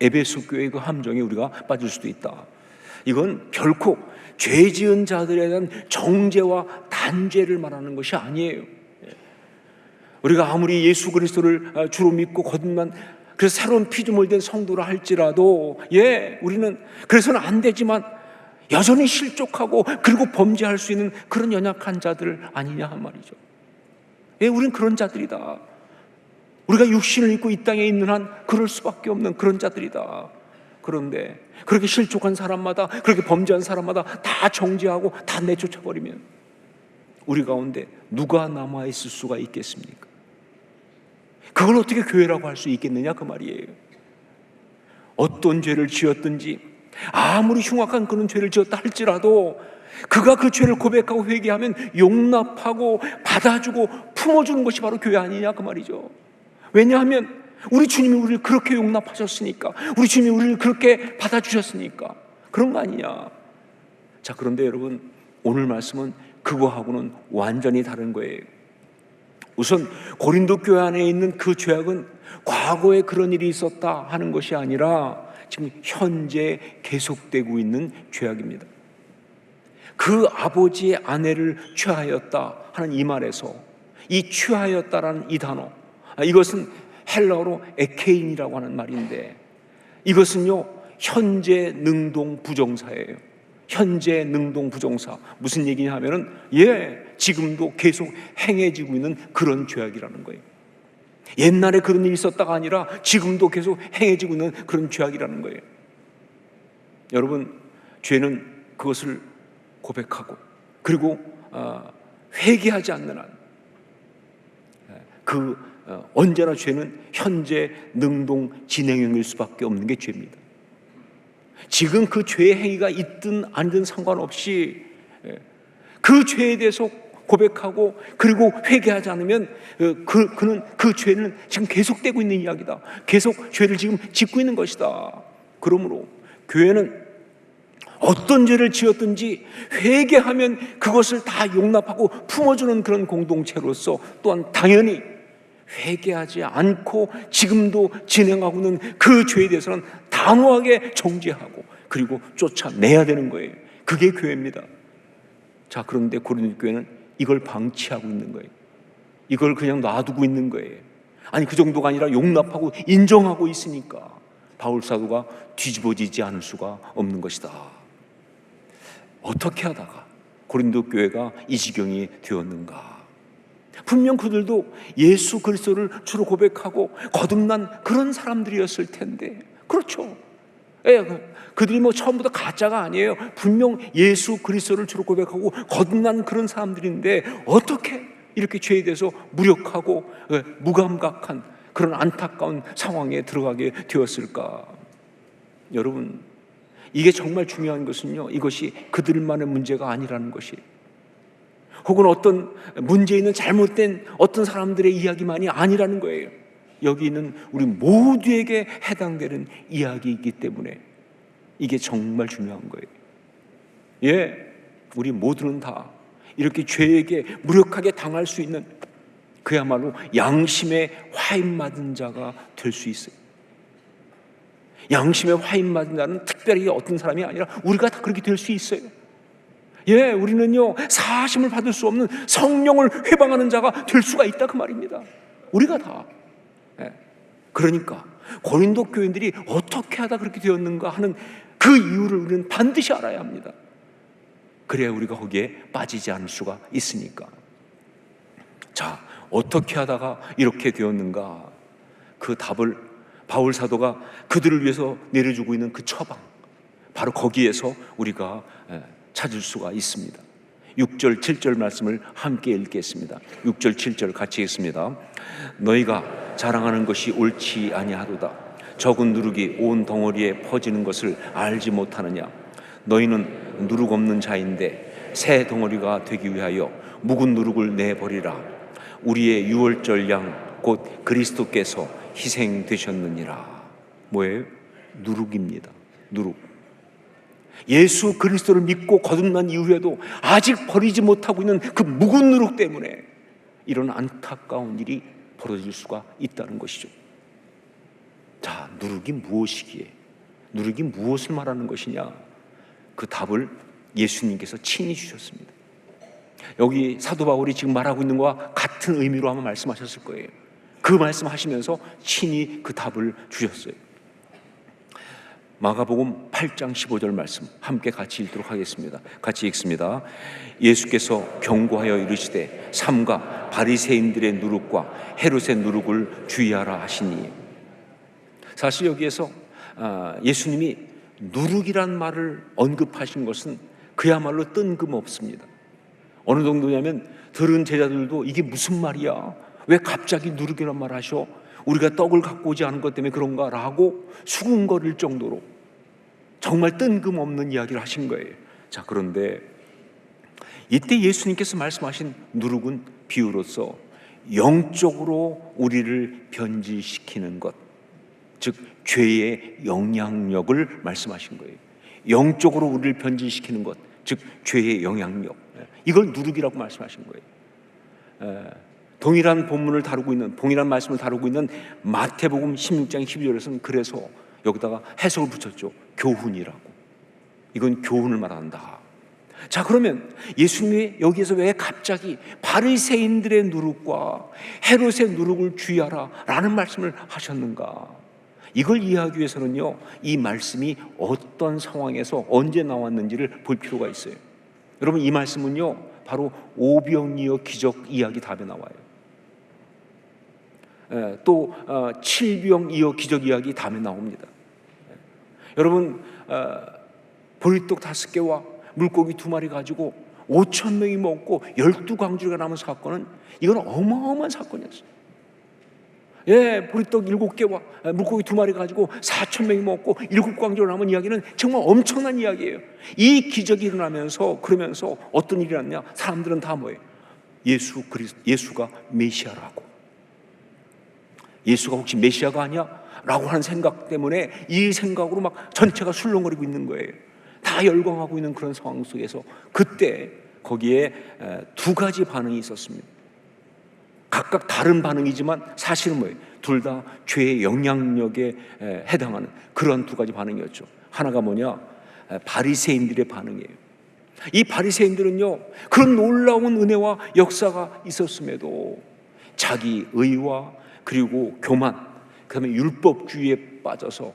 에베소 교회의 그 함정에 우리가 빠질 수도 있다. 이건 결코 죄 지은 자들에 대한 정죄와 단죄를 말하는 것이 아니에요. 우리가 아무리 예수 그리스도를 주로 믿고 거듭난, 그래서 새로운 피조물 된 성도라 할지라도 우리는 그래서는 안 되지만 여전히 실족하고 그리고 범죄할 수 있는 그런 연약한 자들 아니냐 한 말이죠. 우리는 그런 자들이다. 우리가 육신을 입고 이 땅에 있는 한 그럴 수밖에 없는 그런 자들이다. 그런데 그렇게 실족한 사람마다, 그렇게 범죄한 사람마다 다 정죄하고 다 내쫓아버리면 우리 가운데 누가 남아있을 수가 있겠습니까? 그걸 어떻게 교회라고 할 수 있겠느냐 그 말이에요. 어떤 죄를 지었든지, 아무리 흉악한 그런 죄를 지었다 할지라도 그가 그 죄를 고백하고 회개하면 용납하고 받아주고 품어주는 것이 바로 교회 아니냐 그 말이죠. 왜냐하면 우리 주님이 우리를 그렇게 용납하셨으니까, 우리 주님이 우리를 그렇게 받아주셨으니까 그런 거 아니냐. 자, 그런데 여러분, 오늘 말씀은 그거하고는 완전히 다른 거예요. 우선 고린도 교회 안에 있는 그 죄악은 과거에 그런 일이 있었다 하는 것이 아니라 지금 현재 계속되고 있는 죄악입니다. 그 아버지의 아내를 취하였다 하는 이 말에서 이 취하였다라는 이 단어, 이것은 헬라어로 에케인이라고 하는 말인데, 이것은요 현재 능동 부정사예요. 현재 능동 부정사. 무슨 얘기냐 하면은 지금도 계속 행해지고 있는 그런 죄악이라는 거예요. 옛날에 그런 일이 있었다가 아니라 지금도 계속 행해지고 있는 그런 죄악이라는 거예요. 여러분, 죄는 그것을 고백하고 그리고 회개하지 않는 한 언제나 죄는 현재 능동 진행형일 수밖에 없는 게 죄입니다. 지금 그 죄의 행위가 있든 아니든 상관없이 그 죄에 대해서 고백하고 그리고 회개하지 않으면 그는 그 죄는 지금 계속되고 있는 이야기다. 계속 죄를 지금 짓고 있는 것이다. 그러므로 교회는 어떤 죄를 지었든지 회개하면 그것을 다 용납하고 품어주는 그런 공동체로서, 또한 당연히 회개하지 않고 지금도 진행하고 있는 그 죄에 대해서는 단호하게 정죄하고 그리고 쫓아내야 되는 거예요. 그게 교회입니다. 자, 그런데 고린도 교회는 이걸 방치하고 있는 거예요. 이걸 그냥 놔두고 있는 거예요. 아니, 그 정도가 아니라 용납하고 인정하고 있으니까 바울 사도가 뒤집어지지 않을 수가 없는 것이다. 어떻게 하다가 고린도 교회가 이 지경이 되었는가? 분명 그들도 예수 그리스도를 주로 고백하고 거듭난 그런 사람들이었을 텐데, 그렇죠? 그들이 처음부터 가짜가 아니에요. 분명 예수 그리스도를 주로 고백하고 거듭난 그런 사람들인데 어떻게 이렇게 죄에 대해서 무력하고 무감각한 그런 안타까운 상황에 들어가게 되었을까? 여러분, 이게 정말 중요한 것은요, 이것이 그들만의 문제가 아니라는 것이, 혹은 어떤 문제 있는 잘못된 어떤 사람들의 이야기만이 아니라는 거예요. 여기 있는 우리 모두에게 해당되는 이야기이기 때문에 이게 정말 중요한 거예요. 우리 모두는 다 이렇게 죄에게 무력하게 당할 수 있는 그야말로 양심의 화인맞은 자가 될 수 있어요. 양심의 화인맞은 자는 특별히 어떤 사람이 아니라 우리가 다 그렇게 될 수 있어요. 우리는요 사심을 받을 수 없는 성령을 회방하는 자가 될 수가 있다, 그 말입니다. 우리가 다. 그러니까 고린도 교인들이 어떻게 하다 그렇게 되었는가 하는 그 이유를 우리는 반드시 알아야 합니다. 그래야 우리가 거기에 빠지지 않을 수가 있으니까. 자, 어떻게 하다가 이렇게 되었는가? 그 답을 바울 사도가 그들을 위해서 내려주고 있는 그 처방, 바로 거기에서 우리가 찾을 수가 있습니다. 6절 7절 말씀을 함께 읽겠습니다. 6절 7절 같이 읽습니다. 너희가 자랑하는 것이 옳지 아니하도다. 적은 누룩이 온 덩어리에 퍼지는 것을 알지 못하느냐? 너희는 누룩 없는 자인데 새 덩어리가 되기 위하여 묵은 누룩을 내버리라. 우리의 유월절 양 곧 그리스도께서 희생되셨느니라. 뭐예요? 누룩입니다. 누룩. 예수 그리스도를 믿고 거듭난 이후에도 아직 버리지 못하고 있는 그 묵은 누룩 때문에 이런 안타까운 일이 벌어질 수가 있다는 것이죠. 자, 누룩이 무엇이기에, 누룩이 무엇을 말하는 것이냐? 그 답을 예수님께서 친히 주셨습니다. 여기 사도 바울이 지금 말하고 있는 것과 같은 의미로 아마 말씀하셨을 거예요. 그 말씀하시면서 친히 그 답을 주셨어요. 마가복음 8장 15절 말씀 함께 같이 읽도록 하겠습니다. 같이 읽습니다. 예수께서 경고하여 이르시되 삼가 바리새인들의 누룩과 헤롯의 누룩을 주의하라 하시니. 사실 여기에서 예수님이 누룩이란 말을 언급하신 것은 그야말로 뜬금없습니다. 어느 정도냐면 들은 제자들도 이게 무슨 말이야? 왜 갑자기 누룩이란 말 하셔? 우리가 떡을 갖고 오지 않은 것 때문에 그런가? 라고 수군거릴 정도로 정말 뜬금없는 이야기를 하신 거예요. 자, 그런데 이때 예수님께서 말씀하신 누룩은 비유로서 영적으로 우리를 변질시키는 것, 즉 죄의 영향력을 말씀하신 거예요. 영적으로 우리를 변질시키는 것, 즉 죄의 영향력, 이걸 누룩이라고 말씀하신 거예요. 동일한 본문을 다루고 있는, 동일한 말씀을 다루고 있는 마태복음 16장 12절에서는 그래서 여기다가 해석을 붙였죠. 교훈이라고. 이건 교훈을 말한다. 자, 그러면 예수님이 여기에서 왜 갑자기 바리새인들의 누룩과 헤롯의 누룩을 주의하라 라는 말씀을 하셨는가? 이걸 이해하기 위해서는요, 이 말씀이 어떤 상황에서 언제 나왔는지를 볼 필요가 있어요. 여러분, 이 말씀은요, 바로 오병이어 기적 이야기 답에 나와요. 또 칠병이어 기적 이야기 다음에 나옵니다. 여러분, 보리떡 5개와 물고기 2마리 가지고 5,000명이 먹고 12광주리가 남은 사건은, 이건 어마어마한 사건이었어요. 예, 보리떡 7개와 물고기 2마리 가지고 4,000명이 먹고 7광주리가 남은 이야기는 정말 엄청난 이야기예요. 이 기적이 일어나면서, 그러면서 어떤 일이 일어났냐? 사람들은 다 뭐예요? 예수가 메시아라고, 예수가 혹시 메시아가 아니야? 라고 하는 생각 때문에 이 생각으로 막 전체가 술렁거리고 있는 거예요. 다 열광하고 있는 그런 상황 속에서 그때 거기에 2가지 반응이 있었습니다. 각각 다른 반응이지만 사실은 뭐예요? 둘 다 죄의 영향력에 해당하는 그런 2가지 반응이었죠. 하나가 뭐냐? 바리새인들의 반응이에요. 이 바리새인들은요, 그런 놀라운 은혜와 역사가 있었음에도 자기 의와 그리고 교만, 그 다음에 율법주의에 빠져서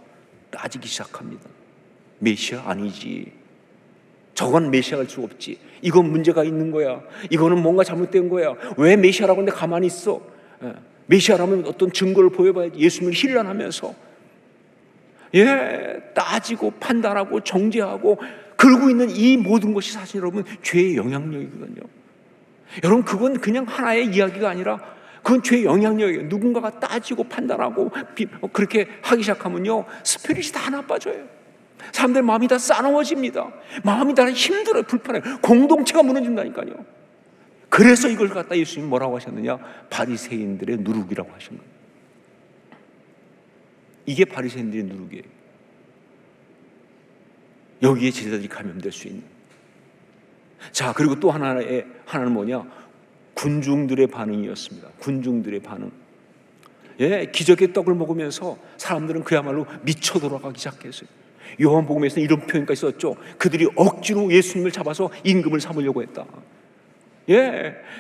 따지기 시작합니다. 메시아 아니지, 저건 메시아가 할 수 없지, 이건 문제가 있는 거야, 이거는 뭔가 잘못된 거야, 왜 메시아라고 하는데 가만히 있어, 메시아라면 어떤 증거를 보여봐야지, 예수님을 힐난하면서 따지고 판단하고 정죄하고 그러고 있는 이 모든 것이 사실 여러분 죄의 영향력이거든요. 여러분, 그건 그냥 하나의 이야기가 아니라 그건 죄의 영향력이에요. 누군가가 따지고 판단하고 그렇게 하기 시작하면요, 스피릿이 다 나빠져요. 사람들 마음이 다 싸나워집니다. 마음이 다 힘들어요. 불편해요. 공동체가 무너진다니까요. 그래서 이걸 갖다 예수님이 뭐라고 하셨느냐? 바리새인들의 누룩이라고 하신 거예요. 이게 바리새인들의 누룩이에요. 여기에 제자들이 감염될 수 있는. 자, 그리고 또 하나는 뭐냐? 군중들의 반응이었습니다. 군중들의 반응. 기적의 떡을 먹으면서 사람들은 그야말로 미쳐 돌아가기 시작했어요. 요한복음에서는 이런 표현까지 썼죠. 그들이 억지로 예수님을 잡아서 임금을 삼으려고 했다.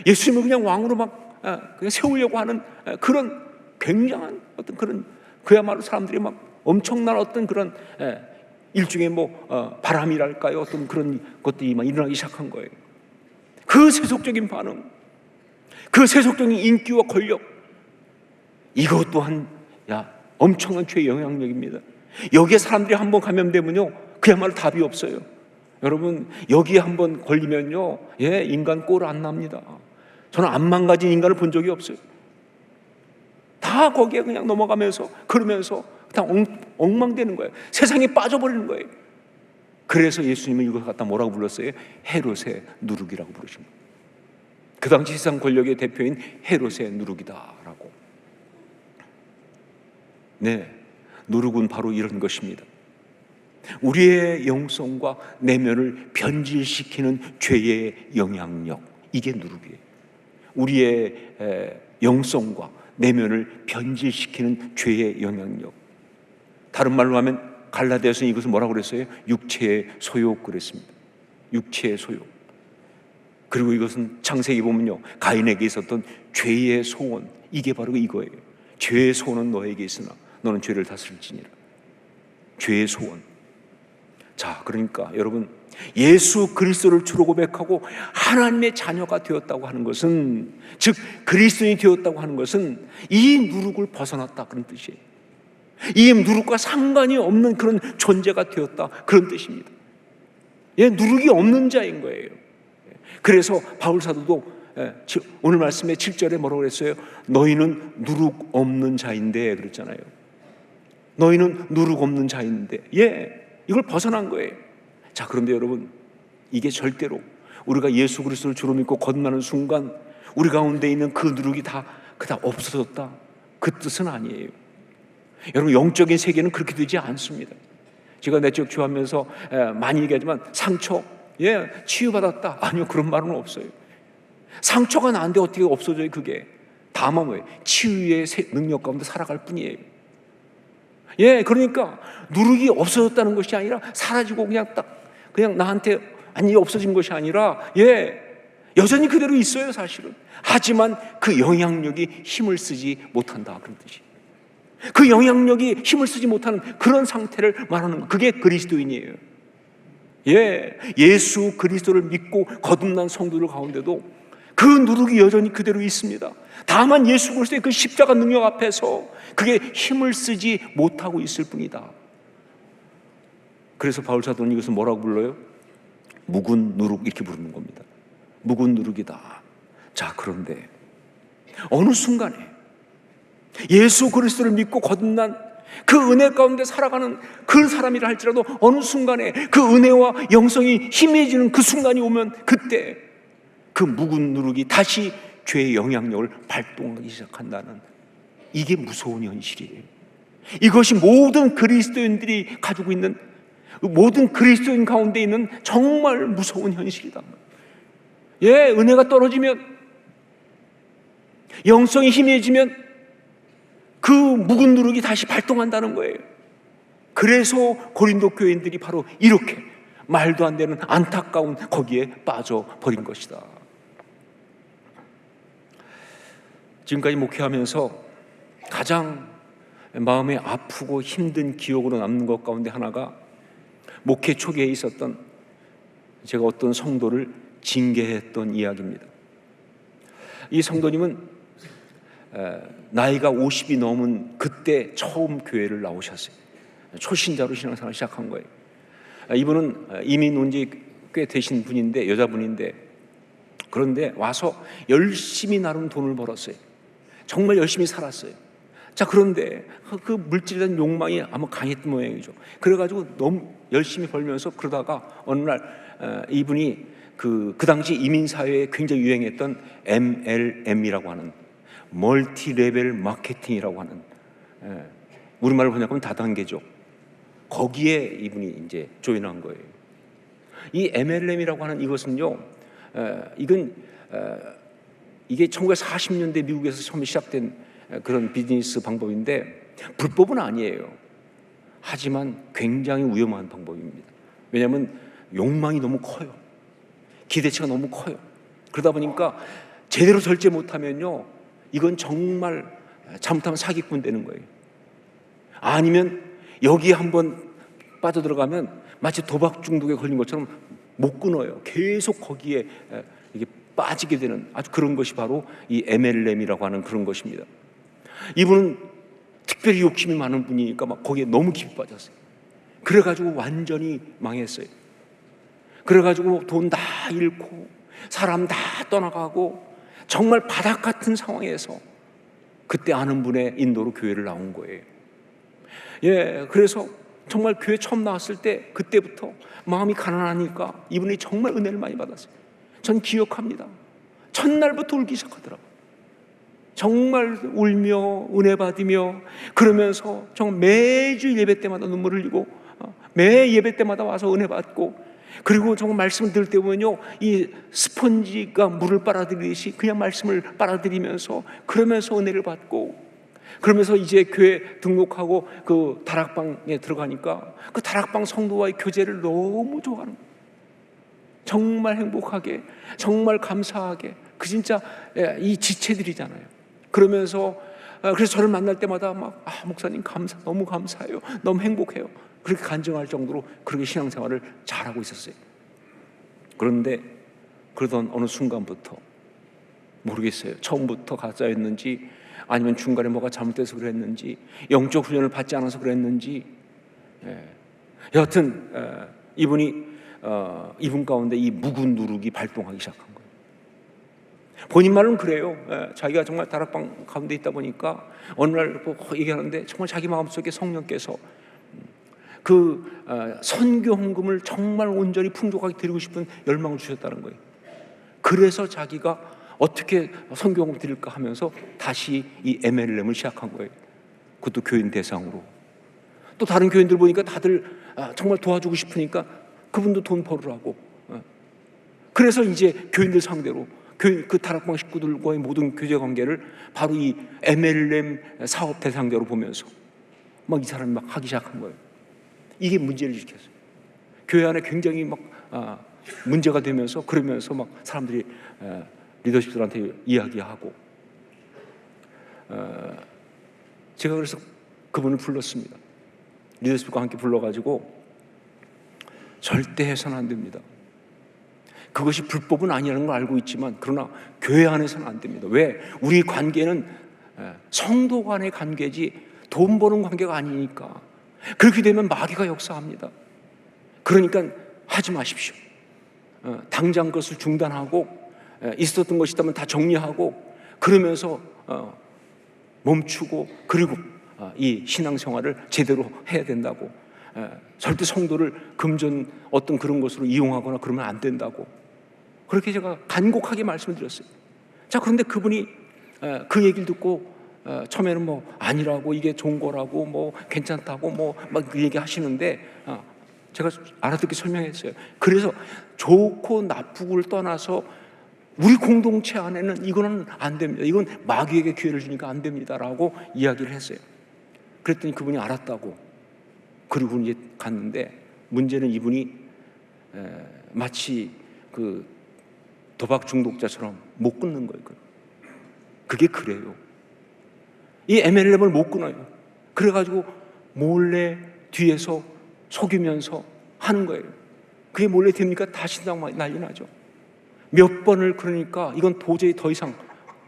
예수님을 그냥 왕으로 막 그냥 세우려고 하는 그런 굉장한 어떤 그런, 그야말로 사람들이 막 엄청난 어떤 그런 일종의 바람이랄까요? 어떤 그런 것들이 막 일어나기 시작한 거예요. 그 세속적인 반응, 그 세속적인 인기와 권력, 이것 또한 엄청난 죄의 영향력입니다. 여기에 사람들이 한번 감염되면요, 그야말로 답이 없어요. 여러분, 여기에 한번 걸리면요, 인간 꼴 안 납니다. 저는 안 망가진 인간을 본 적이 없어요. 다 거기에 그냥 넘어가면서, 그러면서 다 엉망되는 거예요. 세상에 빠져버리는 거예요. 그래서 예수님은 이걸 갖다 뭐라고 불렀어요? 헤롯의 누룩이라고 부르신 거예요. 그 당시 세상 권력의 대표인 헤롯의 누룩이다라고. 누룩은 바로 이런 것입니다. 우리의 영성과 내면을 변질시키는 죄의 영향력, 이게 누룩이에요. 우리의 영성과 내면을 변질시키는 죄의 영향력. 다른 말로 하면 갈라디아서는 이것을 뭐라고 그랬어요? 육체의 소욕 그랬습니다. 육체의 소욕. 그리고 이것은 창세기 보면요, 가인에게 있었던 죄의 소원, 이게 바로 이거예요. 죄의 소원은 너에게 있으나 너는 죄를 다스릴지니라. 죄의 소원. 자, 그러니까 여러분, 예수 그리스도를 주로 고백하고 하나님의 자녀가 되었다고 하는 것은, 즉 그리스도인이 되었다고 하는 것은 이 누룩을 벗어났다, 그런 뜻이에요. 이 누룩과 상관이 없는 그런 존재가 되었다, 그런 뜻입니다. 누룩이 없는 자인 거예요. 그래서 바울 사도도 오늘 말씀의 7절에 뭐라고 그랬어요? 너희는 누룩 없는 자인데, 그랬잖아요. 너희는 누룩 없는 자인데, 이걸 벗어난 거예요. 자, 그런데 여러분, 이게 절대로 우리가 예수 그리스도를 주로 믿고 거듭나는 순간 우리 가운데 있는 그 누룩이 다 없어졌다, 그 뜻은 아니에요. 여러분, 영적인 세계는 그렇게 되지 않습니다. 제가 내적 치유하면서 많이 얘기하지만 상처, 치유받았다, 아니요, 그런 말은 없어요. 상처가 나는데 어떻게 없어져요? 그게 다만 뭐예요? 치유의 능력 가운데 살아갈 뿐이에요. 그러니까 누룩이 없어졌다는 것이 아니라 사라지고 그냥 나한테 없어진 것이 아니라 여전히 그대로 있어요, 사실은. 하지만 그 영향력이 힘을 쓰지 못한다, 그런 뜻이. 그 영향력이 힘을 쓰지 못하는 그런 상태를 말하는 거, 그게 그리스도인이에요. 예수 그리스도를 믿고 거듭난 성도들 가운데도 그 누룩이 여전히 그대로 있습니다. 다만 예수 그리스도의 그 십자가 능력 앞에서 그게 힘을 쓰지 못하고 있을 뿐이다. 그래서 바울 사도는 이것을 뭐라고 불러요? 묵은 누룩, 이렇게 부르는 겁니다. 묵은 누룩이다. 자, 그런데 어느 순간에 예수 그리스도를 믿고 거듭난 그 은혜 가운데 살아가는 그 사람이라 할지라도 어느 순간에 그 은혜와 영성이 희미해지는 그 순간이 오면 그때 그 묵은 누룩이 다시 죄의 영향력을 발동하기 시작한다는, 이게 무서운 현실이에요. 이것이 모든 그리스도인들이 가지고 있는, 모든 그리스도인 가운데 있는 정말 무서운 현실이다. 은혜가 떨어지면, 영성이 희미해지면 그 묵은 누룩이 다시 발동한다는 거예요. 그래서 고린도 교인들이 바로 이렇게 말도 안 되는 안타까운 거기에 빠져버린 것이다. 지금까지 목회하면서 가장 마음에 아프고 힘든 기억으로 남는 것 가운데 하나가 목회 초기에 있었던, 제가 어떤 성도를 징계했던 이야기입니다. 이 성도님은 나이가 50이 넘은 그때 처음 교회를 나오셨어요. 초신자로 신앙생활을 시작한 거예요. 이분은 이민 온 지 꽤 되신 분인데, 여자분인데, 그런데 와서 열심히 나름 돈을 벌었어요. 정말 열심히 살았어요. 자, 그런데 그 물질에 대한 욕망이 아마 강했던 모양이죠. 그래가지고 너무 열심히 벌면서 그러다가 어느 날 이분이 그 당시 이민사회에 굉장히 유행했던 MLM이라고 하는 멀티 레벨 마케팅이라고 하는, 우리말로 번역하면 다단계죠. 거기에 이분이 이제 조인한 거예요. 이 MLM이라고 하는 이것은요, 이게 1940년대 미국에서 처음 시작된 그런 비즈니스 방법인데 불법은 아니에요. 하지만 굉장히 위험한 방법입니다. 왜냐하면 욕망이 너무 커요. 기대치가 너무 커요. 그러다 보니까 제대로 절제 못하면요, 이건 정말 잘못하면 사기꾼 되는 거예요. 아니면 여기에 한번 빠져들어가면 마치 도박 중독에 걸린 것처럼 못 끊어요. 계속 거기에 이게 빠지게 되는 아주 그런 것이 바로 이 MLM이라고 하는 그런 것입니다. 이분은 특별히 욕심이 많은 분이니까 막 거기에 너무 깊이 빠졌어요. 그래가지고 완전히 망했어요. 그래가지고 돈 다 잃고 사람 다 떠나가고 정말 바닥 같은 상황에서 그때 아는 분의 인도로 교회를 나온 거예요. 그래서 정말 교회 처음 나왔을 때 그때부터 마음이 가난하니까 이분이 정말 은혜를 많이 받았어요. 전 기억합니다. 첫날부터 울기 시작하더라고요. 정말 울며 은혜 받으며 그러면서 정말 매주 예배 때마다 눈물을 흘리고 매 예배 때마다 와서 은혜 받고, 그리고 정말 말씀을 들을 때 보면요, 이 스펀지가 물을 빨아들이듯이 그냥 말씀을 빨아들이면서 그러면서 은혜를 받고, 그러면서 이제 교회 등록하고 그 다락방에 들어가니까 그 다락방 성도와의 교제를 너무 좋아하는 거예요. 정말 행복하게, 정말 감사하게, 그 진짜 이 지체들이잖아요. 그러면서 그래서 저를 만날 때마다 막 목사님 너무 감사해요, 너무 행복해요, 그렇게 간증할 정도로 그렇게 신앙생활을 잘하고 있었어요. 그런데 그러던 어느 순간부터 모르겠어요, 처음부터 가짜였는지 아니면 중간에 뭐가 잘못돼서 그랬는지, 영적 훈련을 받지 않아서 그랬는지, 여하튼 이분 가운데 이 묵은 누룩이 발동하기 시작한 거예요. 본인 말은 그래요. 자기가 정말 다락방 가운데 있다 보니까 어느 날 얘기하는데 정말 자기 마음속에 성령께서 그 선교 헌금을 정말 온전히 풍족하게 드리고 싶은 열망을 주셨다는 거예요. 그래서 자기가 어떻게 선교를 드릴까 하면서 다시 이 MLM을 시작한 거예요. 그것도 교인 대상으로. 또 다른 교인들 보니까 다들 정말 도와주고 싶으니까 그분도 돈 벌으라고. 그래서 이제 교인들 상대로 그 다락방 식구들과의 모든 교제 관계를 바로 이 MLM 사업 대상자로 보면서 막 이 사람이 막 하기 시작한 거예요. 이게 문제를 일으켰어요. 교회 안에 굉장히 막 문제가 되면서, 그러면서 막 사람들이 리더십들한테 이야기하고, 제가 그래서 그분을 불렀습니다. 리더십과 함께 불러가지고 절대 해서는 안 됩니다. 그것이 불법은 아니라는 걸 알고 있지만 그러나 교회 안에서는 안 됩니다. 왜? 우리 관계는 성도 간의 관계지 돈 버는 관계가 아니니까. 그렇게 되면 마귀가 역사합니다. 그러니까 하지 마십시오. 당장 그것을 중단하고, 있었던 것이 있다면 다 정리하고, 그러면서 멈추고, 그리고 이 신앙생활을 제대로 해야 된다고. 절대 성도를 금전 어떤 그런 것으로 이용하거나 그러면 안 된다고. 그렇게 제가 간곡하게 말씀을 드렸어요. 자, 그런데 그분이 그 얘기를 듣고 처음에는 뭐 아니라고, 이게 좋은 거라고, 뭐 괜찮다고 뭐 막 그 얘기 하시는데, 제가 알아듣게 설명했어요. 그래서 좋고 나쁘고를 떠나서 우리 공동체 안에는 이거는 안 됩니다. 이건 마귀에게 기회를 주니까 안 됩니다라고 이야기를 했어요. 그랬더니 그분이 알았다고. 그리고 이제 갔는데, 문제는 이분이 마치 그 도박 중독자처럼 못 끊는 거예요. 그게 그래요. 이 MLM을 못 끊어요. 그래가지고 몰래 뒤에서 속이면서 하는 거예요. 그게 몰래 됩니까? 다시 난리 나죠. 몇 번을 그러니까 이건 도저히 더 이상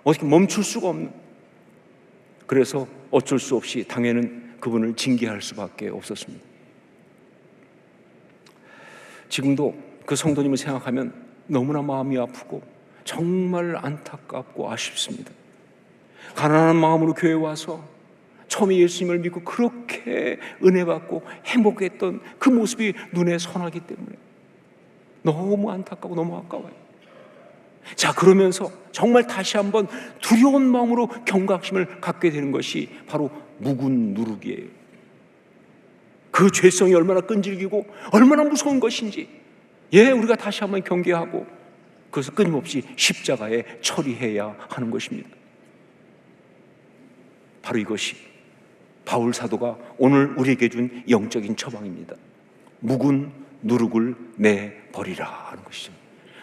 어떻게 멈출 수가 없는. 그래서 어쩔 수 없이 당연히 그분을 징계할 수밖에 없었습니다. 지금도 그 성도님을 생각하면 너무나 마음이 아프고 정말 안타깝고 아쉽습니다. 가난한 마음으로 교회에 와서 처음에 예수님을 믿고 그렇게 은혜 받고 행복했던 그 모습이 눈에 선하기 때문에 너무 안타깝고 너무 아까워요. 자, 그러면서 정말 다시 한번 두려운 마음으로 경각심을 갖게 되는 것이 바로 묵은 누룩이에요. 그 죄성이 얼마나 끈질기고 얼마나 무서운 것인지, 우리가 다시 한번 경계하고 그것을 끊임없이 십자가에 처리해야 하는 것입니다. 바로 이것이 바울 사도가 오늘 우리에게 준 영적인 처방입니다. 묵은 누룩을 내버리라 하는 것이죠.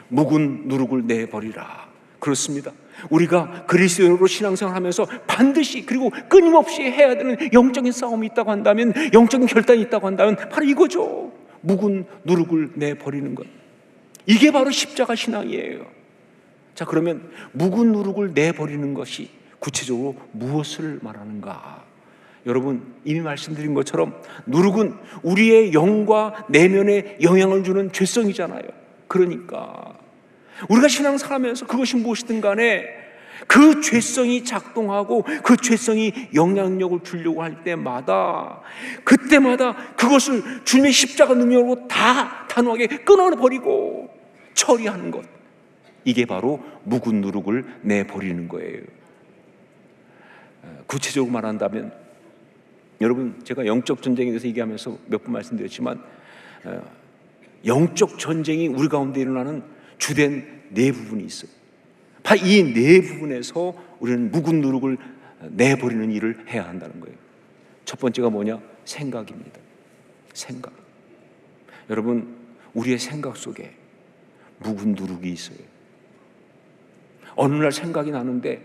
묵은 누룩을 내버리라. 그렇습니다. 우리가 그리스도인으로 신앙생활하면서 반드시 그리고 끊임없이 해야 되는 영적인 싸움이 있다고 한다면, 영적인 결단이 있다고 한다면 바로 이거죠. 묵은 누룩을 내버리는 것. 이게 바로 십자가 신앙이에요. 자, 그러면 묵은 누룩을 내버리는 것이 구체적으로 무엇을 말하는가? 여러분, 이미 말씀드린 것처럼 누룩은 우리의 영과 내면에 영향을 주는 죄성이잖아요. 그러니까 우리가 신앙생활하면서 그것이 무엇이든 간에 그 죄성이 작동하고 그 죄성이 영향력을 주려고 할 때마다, 그때마다 그것을 주님의 십자가 능력으로 다 단호하게 끊어버리고 처리하는 것, 이게 바로 묵은 누룩을 내버리는 거예요. 구체적으로 말한다면, 여러분, 제가 영적 전쟁에 대해서 얘기하면서 몇 번 말씀드렸지만, 영적 전쟁이 우리 가운데 일어나는 주된 네 부분이 있어요. 바로 이 네 부분에서 우리는 묵은 누룩을 내버리는 일을 해야 한다는 거예요. 첫 번째가 뭐냐? 생각입니다. 생각. 여러분, 우리의 생각 속에 묵은 누룩이 있어요. 어느 날 생각이 나는데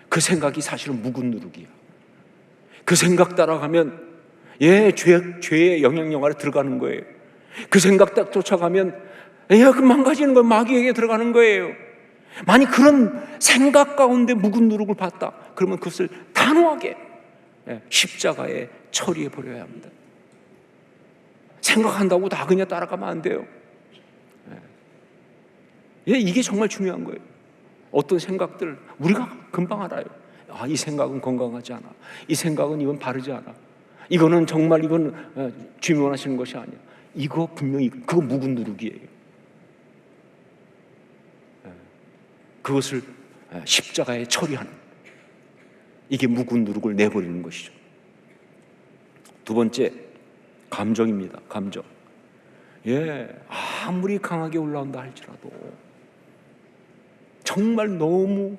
그 생각이 사실은 묵은 누룩이야. 그 생각 따라가면 죄의 영향력 아래 들어가는 거예요. 그 생각 딱 쫓아가면 그 망가지는 거예요. 마귀에게 들어가는 거예요. 만약 그런 생각 가운데 묵은 누룩을 봤다, 그러면 그것을 단호하게 십자가에 처리해 버려야 합니다. 생각한다고 다 그냥 따라가면 안 돼요. 이게 정말 중요한 거예요. 어떤 생각들 우리가 금방 알아요. 이 생각은 건강하지 않아. 이 생각은 이건 바르지 않아. 이거는 정말 이건 주님이 원하시는 것이 아니야. 이거 분명히 그거 묵은 누룩이에요. 그것을 십자가에 처리하는, 이게 묵은 누룩을 내버리는 것이죠. 두 번째, 감정입니다. 감정. 아무리 강하게 올라온다 할지라도, 정말 너무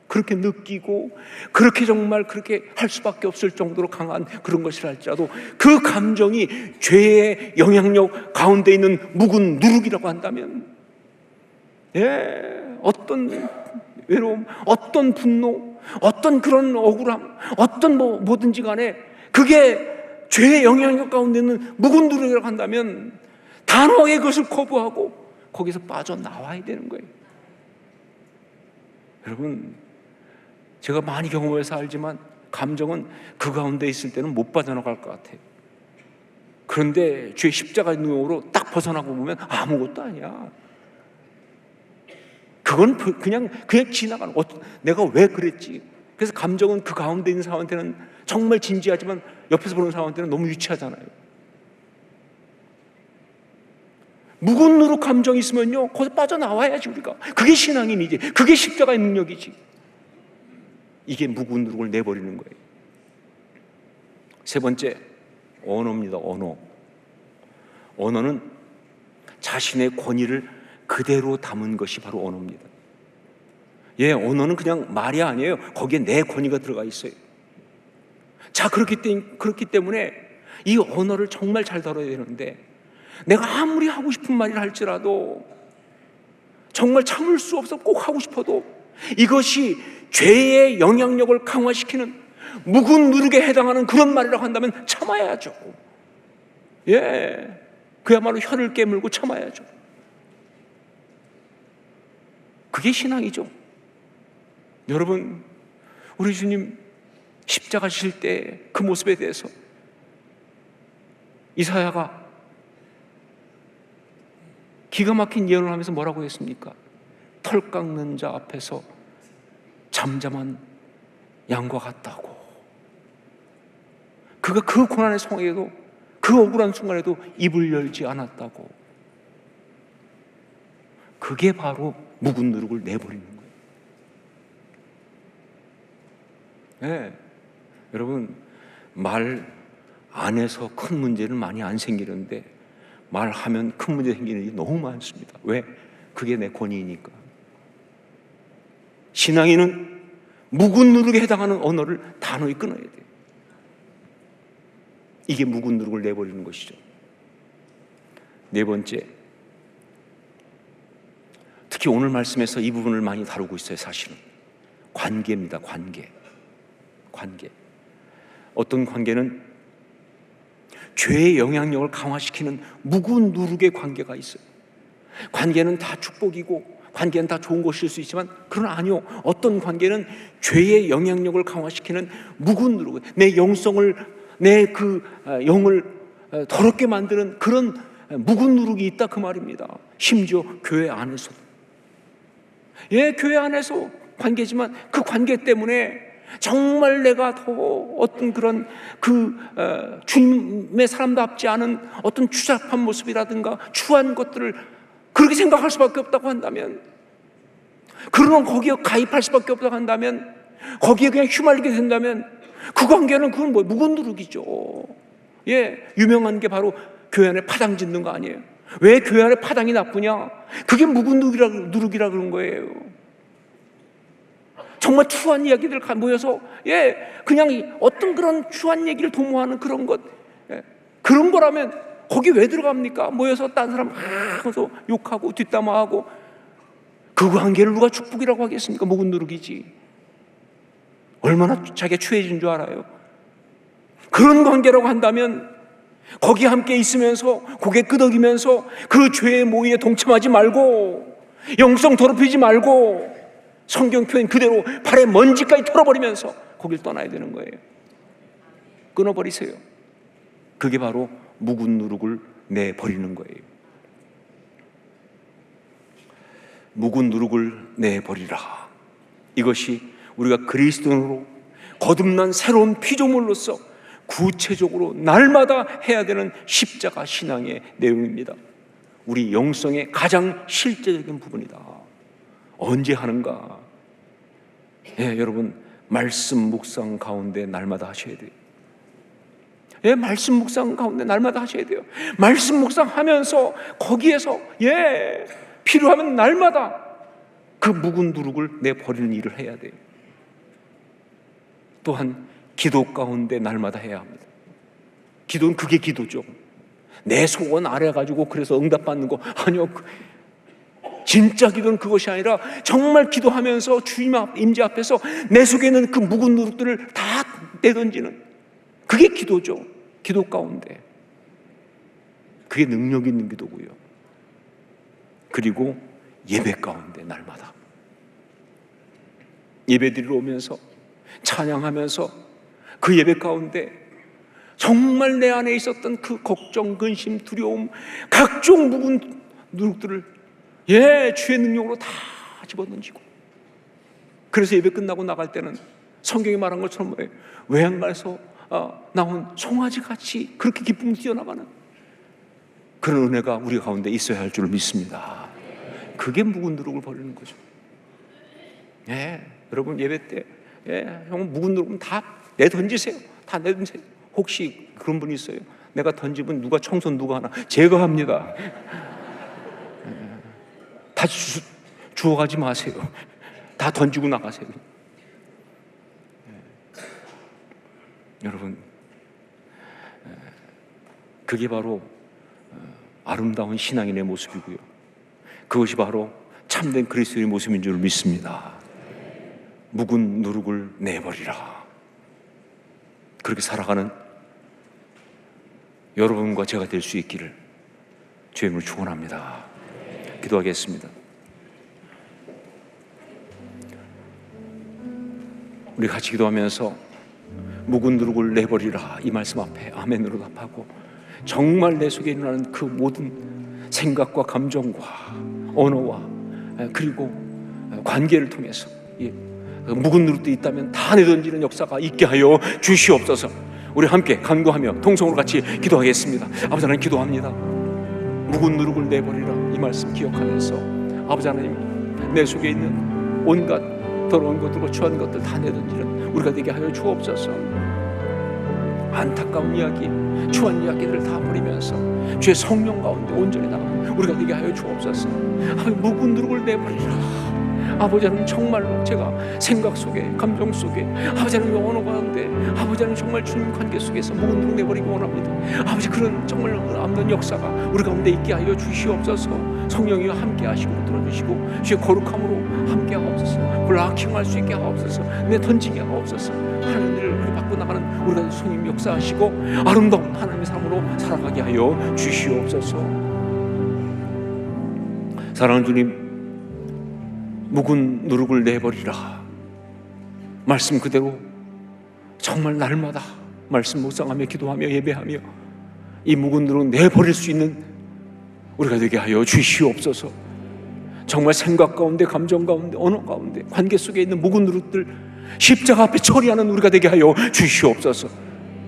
그렇게 느끼고 그렇게 정말 그렇게 할 수밖에 없을 정도로 강한 그런 것이라 할지라도 그 감정이 죄의 영향력 가운데 있는 묵은 누룩이라고 한다면, 어떤 외로움, 어떤 분노, 어떤 그런 억울함, 어떤 뭐든지 간에 그게 죄의 영향력 가운데 있는 묵은 누룩이라고 한다면 단호하게 그것을 거부하고 거기서 빠져나와야 되는 거예요. 여러분, 제가 많이 경험해서 알지만 감정은 그 가운데 있을 때는 못 빠져나갈 것 같아요. 그런데 죄의 십자가 능력으로 딱 벗어나고 보면 아무것도 아니야. 그건 그냥 지나가는, 내가 왜 그랬지. 그래서 감정은 그 가운데 있는 사람한테는 정말 진지하지만 옆에서 보는 사람한테는 너무 유치하잖아요. 묵은 누룩 감정이 있으면요, 거기서 빠져나와야지 우리가. 그게 신앙인이지. 그게 십자가의 능력이지. 이게 묵은 누룩을 내버리는 거예요. 세 번째, 언어입니다. 언어는 자신의 권위를 그대로 담은 것이 바로 언어입니다. 언어는 그냥 말이 아니에요. 거기에 내 권위가 들어가 있어요. 자, 그렇기 때문에 이 언어를 정말 잘 다뤄야 되는데, 내가 아무리 하고 싶은 말이라 할지라도 정말 참을 수 없어 꼭 하고 싶어도 이것이 죄의 영향력을 강화시키는 묵은 누룩에 해당하는 그런 말이라고 한다면 참아야죠. 그야말로 혀를 깨물고 참아야죠. 그게 신앙이죠. 여러분, 우리 주님 십자가 지실 때 그 모습에 대해서 이사야가 기가 막힌 예언을 하면서 뭐라고 했습니까? 털 깎는 자 앞에서 잠잠한 양과 같다고. 그가 그 고난의 상황에도, 그 억울한 순간에도 입을 열지 않았다고. 그게 바로 묵은 누룩을 내버리는 거예요. 여러분, 말 안에서 큰 문제는 많이 안 생기는데 말하면 큰 문제 생기는 일이 너무 많습니다. 왜? 그게 내 권위이니까. 신앙인은 묵은 누룩에 해당하는 언어를 단호히 끊어야 돼요. 이게 묵은 누룩을 내버리는 것이죠. 네 번째, 특히 오늘 말씀에서 이 부분을 많이 다루고 있어요. 사실은 관계입니다. 관계. 어떤 관계는 죄의 영향력을 강화시키는 묵은 누룩의 관계가 있어요. 관계는 다 축복이고 관계는 다 좋은 것일 수 있지만, 그러나 아니요, 어떤 관계는 죄의 영향력을 강화시키는 묵은 누룩, 내 영성을, 내 그 영을 더럽게 만드는 그런 묵은 누룩이 있다, 그 말입니다. 심지어 교회 안에서도. 교회 안에서 관계지만 그 관계 때문에 정말 내가 더 어떤 그런 주님의 사람답지 않은 어떤 추잡한 모습이라든가 추한 것들을 그렇게 생각할 수밖에 없다고 한다면, 그러면 거기에 가입할 수밖에 없다고 한다면, 거기에 그냥 휘말리게 된다면 그 관계는 그건 뭐 묵은 누룩이죠. 유명한 게 바로 교회 안에 파당 짓는 거 아니에요? 왜 교회 안에 파당이 나쁘냐? 그게 묵은 누룩이라 그런 거예요. 정말 추한 이야기들 모여서 그냥 어떤 그런 추한 얘기를 도모하는 그런 것, 그런 거라면 거기 왜 들어갑니까? 모여서 딴 사람 하면서 욕하고 뒷담화하고, 그 관계를 누가 축복이라고 하겠습니까? 묵은 누룩이지. 얼마나 자기가 추해진 줄 알아요? 그런 관계라고 한다면 거기 함께 있으면서 고개 끄덕이면서 그 죄의 모의에 동참하지 말고, 영성 더럽히지 말고, 성경 표현 그대로 발에 먼지까지 털어버리면서 거길 떠나야 되는 거예요. 끊어버리세요. 그게 바로 묵은 누룩을 내버리는 거예요. 묵은 누룩을 내버리라. 이것이 우리가 그리스도인으로 거듭난 새로운 피조물로서 구체적으로 날마다 해야 되는 십자가 신앙의 내용입니다. 우리 영성의 가장 실제적인 부분이다. 언제 하는가? 여러분 말씀 묵상 가운데 날마다 하셔야 돼요. 말씀 묵상 가운데 날마다 하셔야 돼요. 말씀 묵상하면서 거기에서 필요하면 날마다 그 묵은 누룩을 내버리는 일을 해야 돼요. 또한 기도 가운데 날마다 해야 합니다. 기도는 그게 기도죠. 내 소원 아래가지고 그래서 응답받는 거 아니요. 진짜 기도는 그것이 아니라 정말 기도하면서 주님 임재 앞에서 내 속에 있는 그 묵은 누룩들을 다 내던지는 그게 기도죠. 기도 가운데 그게 능력 있는 기도고요. 그리고 예배 가운데 날마다 예배드리러 오면서 찬양하면서 그 예배 가운데 정말 내 안에 있었던 그 걱정, 근심, 두려움, 각종 묵은 누룩들을 주의 능력으로 다 집어던지고, 그래서 예배 끝나고 나갈 때는 성경이 말한 것처럼 외양간에서 나온 송아지 같이 그렇게 기쁨을 뛰어나가는 그런 은혜가 우리 가운데 있어야 할 줄 믿습니다. 그게 묵은 누룩을 버리는 거죠. 여러분 예배 때 형 묵은 누룩은 다 내던지세요. 다 내던지세요. 혹시 그런 분이 있어요? 내가 던지면 누가 청소 누가 하나? 제가 합니다. 다 주워가지 마세요. 다 던지고 나가세요. 여러분, 그게 바로 아름다운 신앙인의 모습이고요. 그것이 바로 참된 그리스도의 모습인 줄 믿습니다. 묵은 누룩을 내버리라. 그렇게 살아가는 여러분과 제가 될 수 있기를 주의 이름으로 축원합니다. 기도하겠습니다. 우리 같이 기도하면서 묵은 누룩을 내버리라 이 말씀 앞에 아멘으로 답하고, 정말 내 속에 일어나는 그 모든 생각과 감정과 언어와 그리고 관계를 통해서 묵은 누룩도 있다면 다 내던지는 역사가 있게 하여 주시옵소서. 우리 함께 간구하며 통성으로 같이 기도하겠습니다. 아버지 하나님, 기도합니다. 묵은 누룩을 내버리라 이 말씀 기억하면서 아버지 하나님, 내 속에 있는 온갖 더러운 것들과 추한 것들 다 내던지는 우리가 되게 하여 주옵소서. 안타까운 이야기, 추한 이야기들을 다 버리면서 주의 성령 가운데 온전히 나가는 우리가 되게 하여 주옵소서. 묵은 누룩을 내버리라. 아버지 하나님, 정말로 제가 생각 속에, 감정 속에, 아버지 하나님 언어 가운데, 아버지 하나님 정말 주님 관계 속에서 묵은 누룩 내버리기 원합니다. 아버지, 그런 정말 없는 역사가 우리 가운데 있게 하여 주시옵소서. 성령이와 함께 하시고 들어주시고 주의 거룩함으로 함께 하옵소서. 블라킹할 수 있게 하옵소서. 내 던지게 하옵소서. 하나님을 그렇게 받고 나가는 우리가 성님 역사하시고 아름다운 하나님의 삶으로 살아가게 하여 주시옵소서. 사랑하는 주님, 묵은 누룩을 내버리라 말씀 그대로 정말 날마다 말씀 묵상하며 기도하며 예배하며 이 묵은 누룩 내버릴 수 있는 우리가 되게 하여 주시옵소서. 정말 생각 가운데, 감정 가운데, 언어 가운데, 관계 속에 있는 묵은 누룩들 십자가 앞에 처리하는 우리가 되게 하여 주시옵소서.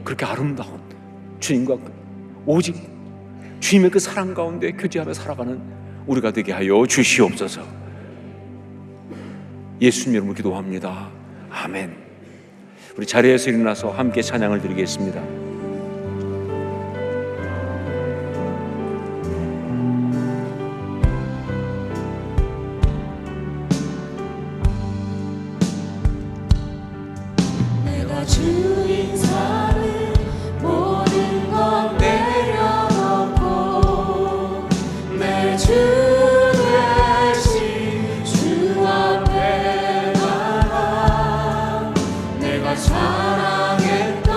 그렇게 아름다운 주님과 오직 주님의 그 사랑 가운데 교제하며 살아가는 우리가 되게 하여 주시옵소서. 예수님 이름으로 기도합니다. 아멘. 우리 자리에서 일어나서 함께 찬양을 드리겠습니다. 내가 주인 삼은 모든 것 내려놓고 내 주 대신 주 앞에 나가 내가 사랑했던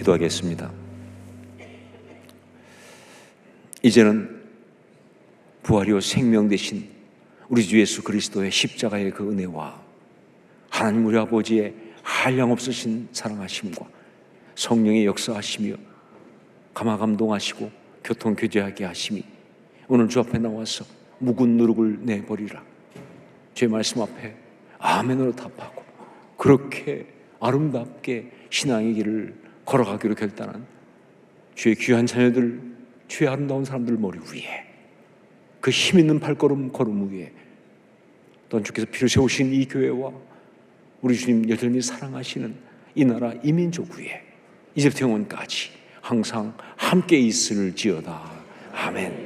기도하겠습니다. 이제는 부활이요 생명 되신 우리 주 예수 그리스도의 십자가의 그 은혜와 하나님 우리 아버지의 한량없으신 사랑하심과 성령의 역사하시며 감화감동하시고 교통교제하게 하심이 오늘 주 앞에 나와서 묵은 누룩을 내버리라 주의 말씀 앞에 아멘으로 답하고 그렇게 아름답게 신앙의 길을 걸어가기로 결단한 주의 귀한 자녀들, 주의 아름다운 사람들 머리 위에 그 힘있는 발걸음 걸음 위에 또한 주께서 피를 세우신 이 교회와 우리 주님 여전히 사랑하시는 이 나라 이 민족 위에 이제부터 영원까지 항상 함께 있을지어다. 아멘.